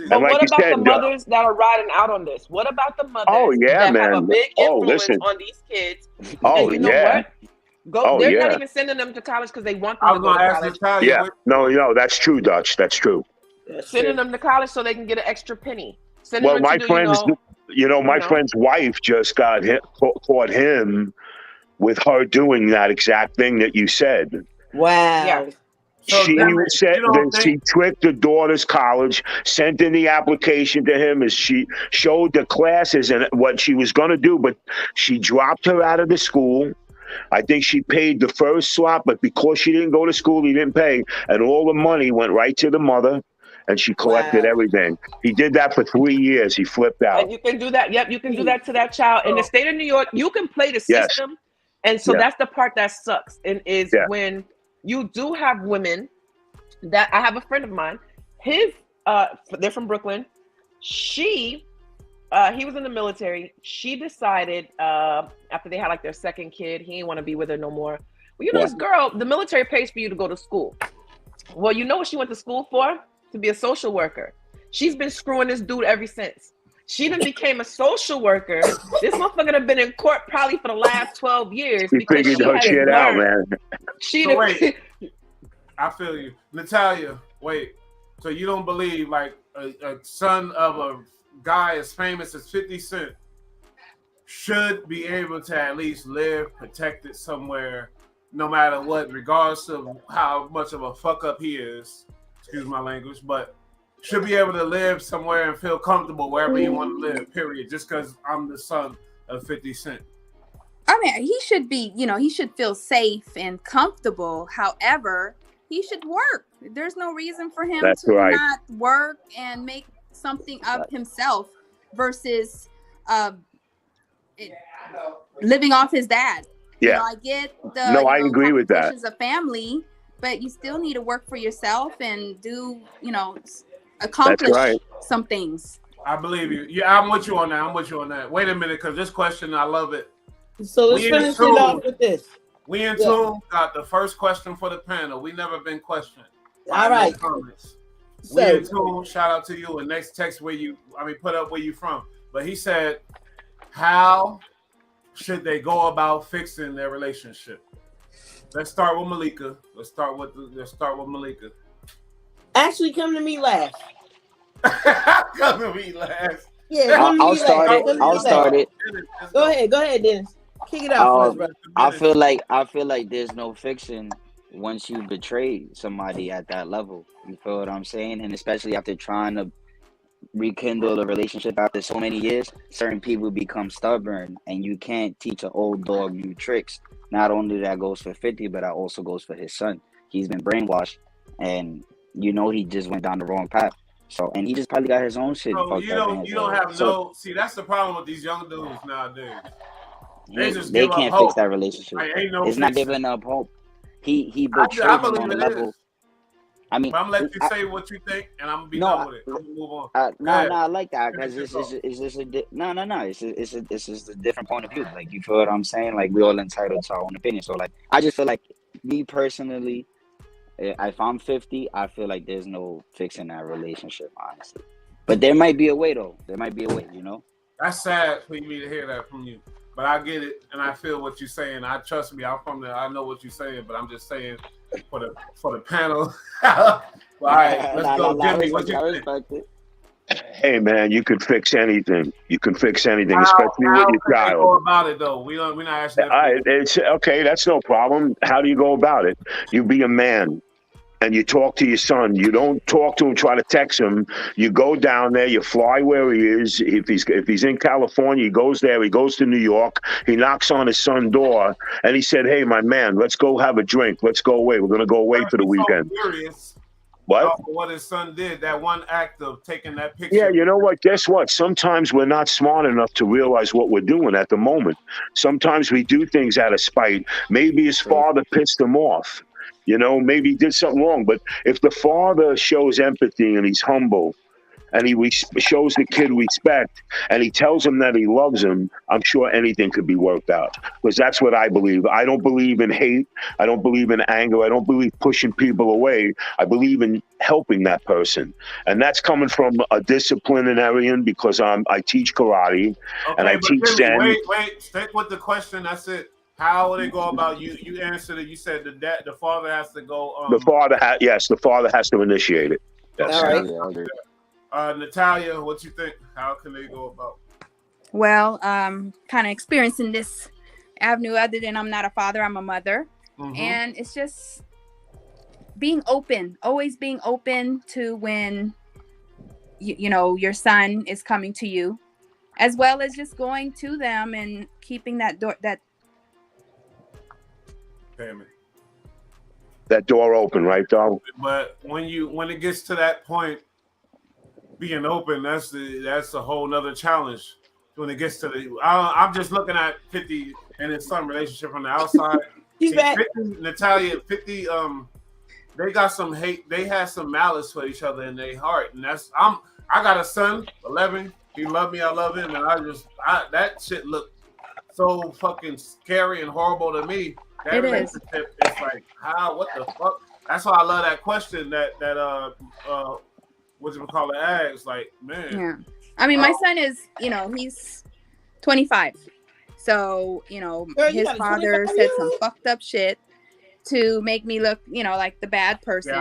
But And like what you about said, the mothers that are riding out on this? What about the mothers Oh, yeah, that have a man. big Oh, influence listen. on these kids? Oh, And you know yeah. what? They're not yeah. even sending them to college because they want I them was to go gonna to ask college. Natalia. Yeah, no, that's true, Dutch. That's true. Sending them to college so they can get an extra penny. Sending Well, them my to do, friend's, my know. friend's wife just caught him with her doing that exact thing that you said. Wow. Yeah. So, She damn it, said you don't that think- she tricked the daughter's college, sent in the application to him as she showed the classes and what she was going to do, but she dropped her out of the school. I think she paid the first slot, but because she didn't go to school, he didn't pay, and all the money went right to the mother, and she collected Wow. everything. He did that for 3 years. He flipped out. And you can do that. Yep, you can do that to that child. In the state of New York, you can play the Yes. system. And so Yeah. that's the part that sucks. And is Yeah. when you do have women that I have a friend of mine, they're from Brooklyn. He was in the military. She decided after they had like their second kid, he didn't want to be with her no more. Well, this girl, the military pays for you to go to school. Well, you know what she went to school for? To be a social worker. She's been screwing this dude ever since. She then became a social worker. This motherfucker have been in court probably for the last 12 years. He because figured she her has shit out, man. So wait, I feel you, Natalia. Wait, so you don't believe like a son of a guy as famous as 50 Cent should be able to at least live protected somewhere, no matter what, regardless of how much of a fuck up he is. Excuse my language, but should be able to live somewhere and feel comfortable wherever you want to live, period. Just because I'm the son of 50 Cent. I mean, he should be, he should feel safe and comfortable. However, he should work. There's no reason for him That's to right. not work and make something of himself versus living off his dad. Yeah. I get the No, I agree with that. As a family, but you still need to work for yourself and do, accomplish some things. I believe you. Yeah, I'm with you on that. Wait a minute, because this question, I love it. So let's finish it off with this. We in tune got the first question for the panel. We never been questioned. All right. We in tune. Shout out to you. And next text put up where you from. But he said, how should they go about fixing their relationship? Let's start with Malika. Let's start with Malika. Actually, come to me last. Come to me last. Yeah, I'll start it. Go ahead, Dennis. Kick it off for us, brother. I feel like there's no fixing once you betray somebody at that level. You feel what I'm saying? And especially after trying to rekindle a relationship after so many years, certain people become stubborn, and you can't teach an old dog new tricks. Not only that goes for 50, but that also goes for his son. He's been brainwashed, and he just went down the wrong path. So, and he just probably got his own shit. So see, that's the problem with these young dudes nowadays. They can't fix that relationship. It's not giving up hope. He betrayed him on a level. I mean, I'm gonna let you say what you think, and I'm gonna be done with it. I'm gonna move on. I like that because it's just a different point of view. Like, you feel what I'm saying? Like, we all entitled to our own opinion. So, like, I just feel like, me personally, if I'm 50, I feel like there's no fixing that relationship, honestly. But there might be a way, though. That's sad for me to hear that from you. But I get it, and I feel what you're saying. Trust me, I'm from there. I know what you're saying, but I'm just saying for the panel. All right, let's go. Jimmy, what you think? Hey, man, you can fix anything. Especially with your child. Go about it, though. We're not asking. It's okay. That's no problem. How do you go about it? You be a man. And you talk to your son. You don't talk to him, try to text him. You go down there, you fly where he is. If he's in California, he goes there. He goes to New York. He knocks on his son's door, and he said, "Hey, my man, let's go have a drink. Let's go away. We're going to go away for the weekend." What his son did, that one act of taking that picture. Yeah, you know what? Guess what? Sometimes we're not smart enough to realize what we're doing at the moment. Sometimes we do things out of spite. Maybe his father pissed him off. Maybe he did something wrong. But if the father shows empathy and he's humble and he shows the kid respect and he tells him that he loves him, I'm sure anything could be worked out. Because that's what I believe. I don't believe in hate. I don't believe in anger. I don't believe pushing people away. I believe in helping that person. And that's coming from a disciplinarian because I teach karate and I teach Zen. Wait, stick with the question. That's it. How would it go about you? You answered it. You said the father has to go. The father has to initiate it. That's all right. Natalia, what you think? How can they go about? Well, kind of experiencing this avenue other than I'm not a father, I'm a mother. Mm-hmm. And it's just being open, always being open to when, your son is coming to you, as well as just going to them and keeping that door, that door open, right, dog? But when it gets to that point, being open, that's a whole nother challenge. When it gets to I'm just looking at 50 and his son relationship from the outside. He's back. 50, Natalia, 50. They got some hate. They had some malice for each other in their heart, and I got a son, 11. He loved me. I love him, and that shit looked so fucking scary and horrible to me. That relationship is like, what the fuck? That's why I love that question that asks. Like, man. Yeah. I mean, my son is, he's 25. So, his father said some fucked up shit to make me look, like the bad person.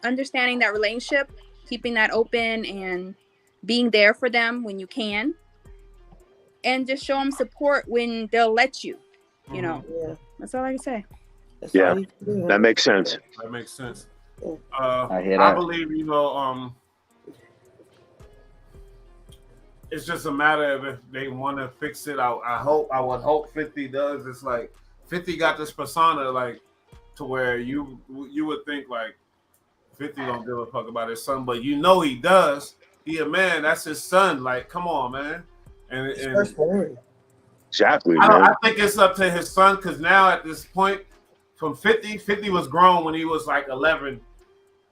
Understanding that relationship, keeping that open and being there for them when you can. and just show them support when they'll let you. You know, Yeah. that's all I can say. That's Yeah. all you can do, huh? That makes sense. That makes sense. I hear I that. believe, it's just a matter of if they want to fix it. I would hope 50 does. It's like 50 got this persona like to where you would think like 50 don't give a fuck about his son, but you know he does. He a man. That's his son. Like, come on, man. And Firstborn. Exactly, I man. think it's up to his son because now at this point, from 50 was grown when he was like 11,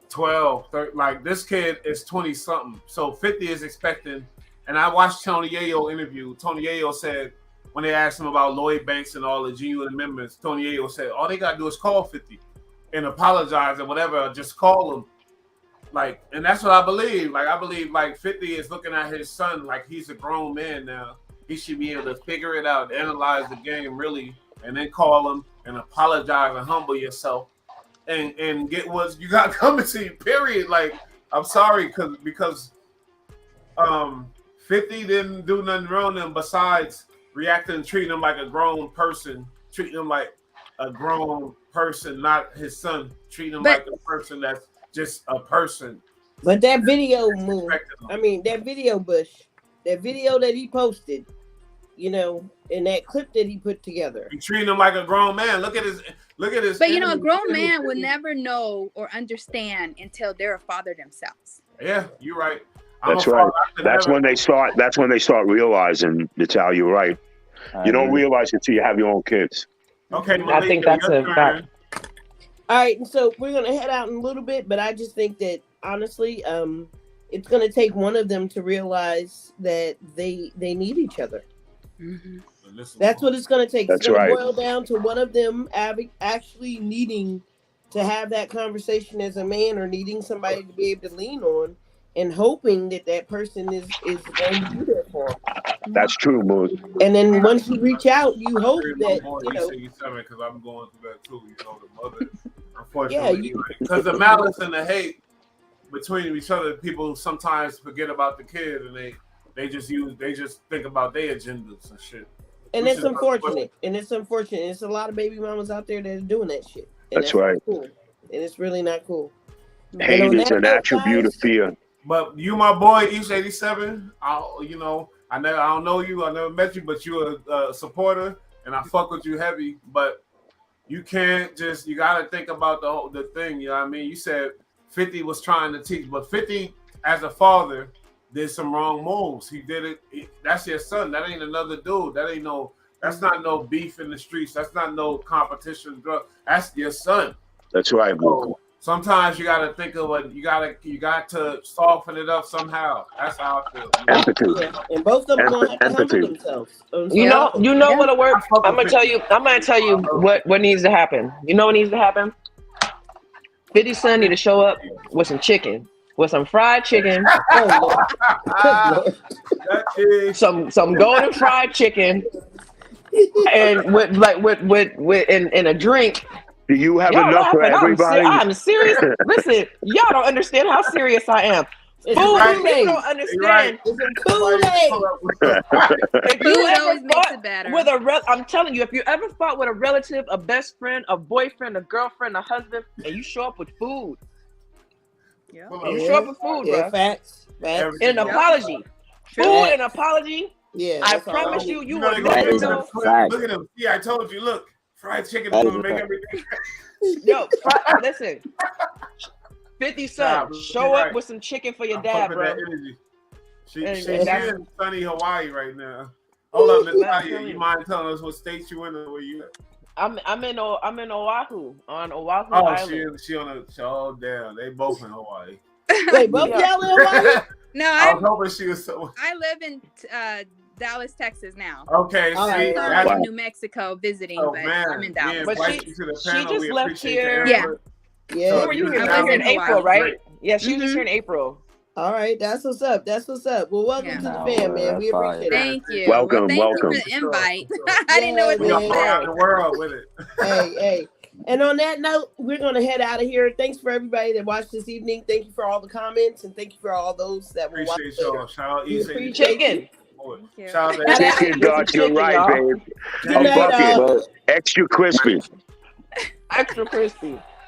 12, 13. Like this kid is 20 something. So 50 is expecting. And I watched Tony Yayo interview. Tony Yayo said when they asked him about Lloyd Banks and all the genuine amendments, Tony Yayo said all they gotta do is call 50 and apologize or whatever. Just call him. Like, and that's what I believe. Like, I believe like 50 is looking at his son like he's a grown man now. He should be able to figure it out, analyze the game really, and then call him and apologize and humble yourself and get what you got coming to you, period. Like, I'm sorry because 50 didn't do nothing wrong to him besides reacting and treating him like a grown person, treating him like a grown person, not his son, treating him like a person that's just a person. But that video move, that video, Bush, that video that he posted, and that clip that he put together. You treating him like a grown man. Look at his. But a grown man will never know or understand until they're a father themselves. Yeah, you're right. That's right. That's when they start. That's when they start realizing. Natal, you're right. You don't realize it until you have your own kids. Okay, Malika, I think that's a fact. All right, and so we're gonna head out in a little bit, but I just think that honestly, it's gonna take one of them to realize that they need each other. Mm-hmm. That's what it's gonna take. That's it's gonna right. boil down to one of them actually needing to have that conversation as a man, or needing somebody to be able to lean on, and hoping that person is going to be there for them. That's true, Moose. And then once you reach out, you hope that because I'm going through that too. The mother, unfortunately, because the malice and the hate between each other, people sometimes forget about the kid and they just think about their agendas and shit. And it's unfortunate. It's a lot of baby mamas out there that are doing that shit. And that's right. Cool. And it's really not cool. Hate is an attribute of fear. But you, my boy, East 87. I don't know you. I never met you, but you're a supporter, and I fuck with you heavy. But you can't just. You got to think about the thing. You know what I mean? You said 50 was trying to teach, but 50 as a father did some wrong moves. He did it. That's your son. That ain't another dude. That's not no beef in the streets. That's not no competition drug. That's your son. That's right, Moose. Sometimes you got to think of what you got to soften it up somehow. That's how I feel. Empathy. Yeah. And both of them gonna have to humble themselves. You know what'll work. I'm gonna tell you what needs to happen. You know what needs to happen? 50 Son need to show up with some chicken, with some fried chicken, some golden fried chicken, and with a drink. Do you have enough for everybody? I'm serious. Listen, y'all don't understand how serious I am. Food, you don't understand. If you ever fought with I'm telling you, if you ever fought with a relative, a best friend, a boyfriend, a girlfriend, a husband, and you show up with food, you show up with food, bro. Facts. And an apology. Food and apology. Yeah, I promise you will Look at him. See, I told you. Look. Fried chicken is gonna make everything. Yo, listen. 50 Son, show up with some chicken for your dad, bro. She's in sunny Hawaii right now. Hold up, Natalia. You mind telling us what state you in or where you at? I'm in Oahu, on Oahu Island. She on a oh damn. They both in Hawaii. Wait, both y'all in Hawaii? No, I was hoping she was so. I live in Dallas, Texas now. Okay, see, I'm in New Mexico visiting, but I'm in Dallas. But she just left here. Yeah. So you were here in April, right? Yeah, she was just here in April. All right, that's what's up. Well, welcome to the fam, man. We appreciate it. Thank you. Welcome. Thank you for the invite. I didn't know what to say. The world with it. Hey. And on that note, we're going to head out of here. Thanks for everybody that watched this evening. Thank you for all the comments, and thank you for all those that will watch later. Shout out East. Chicken. Thank you. Shout out to Good night. Chicken Dutch, you're right, y'all. babe. Good A night, bucket, all. extra crispy. Extra crispy.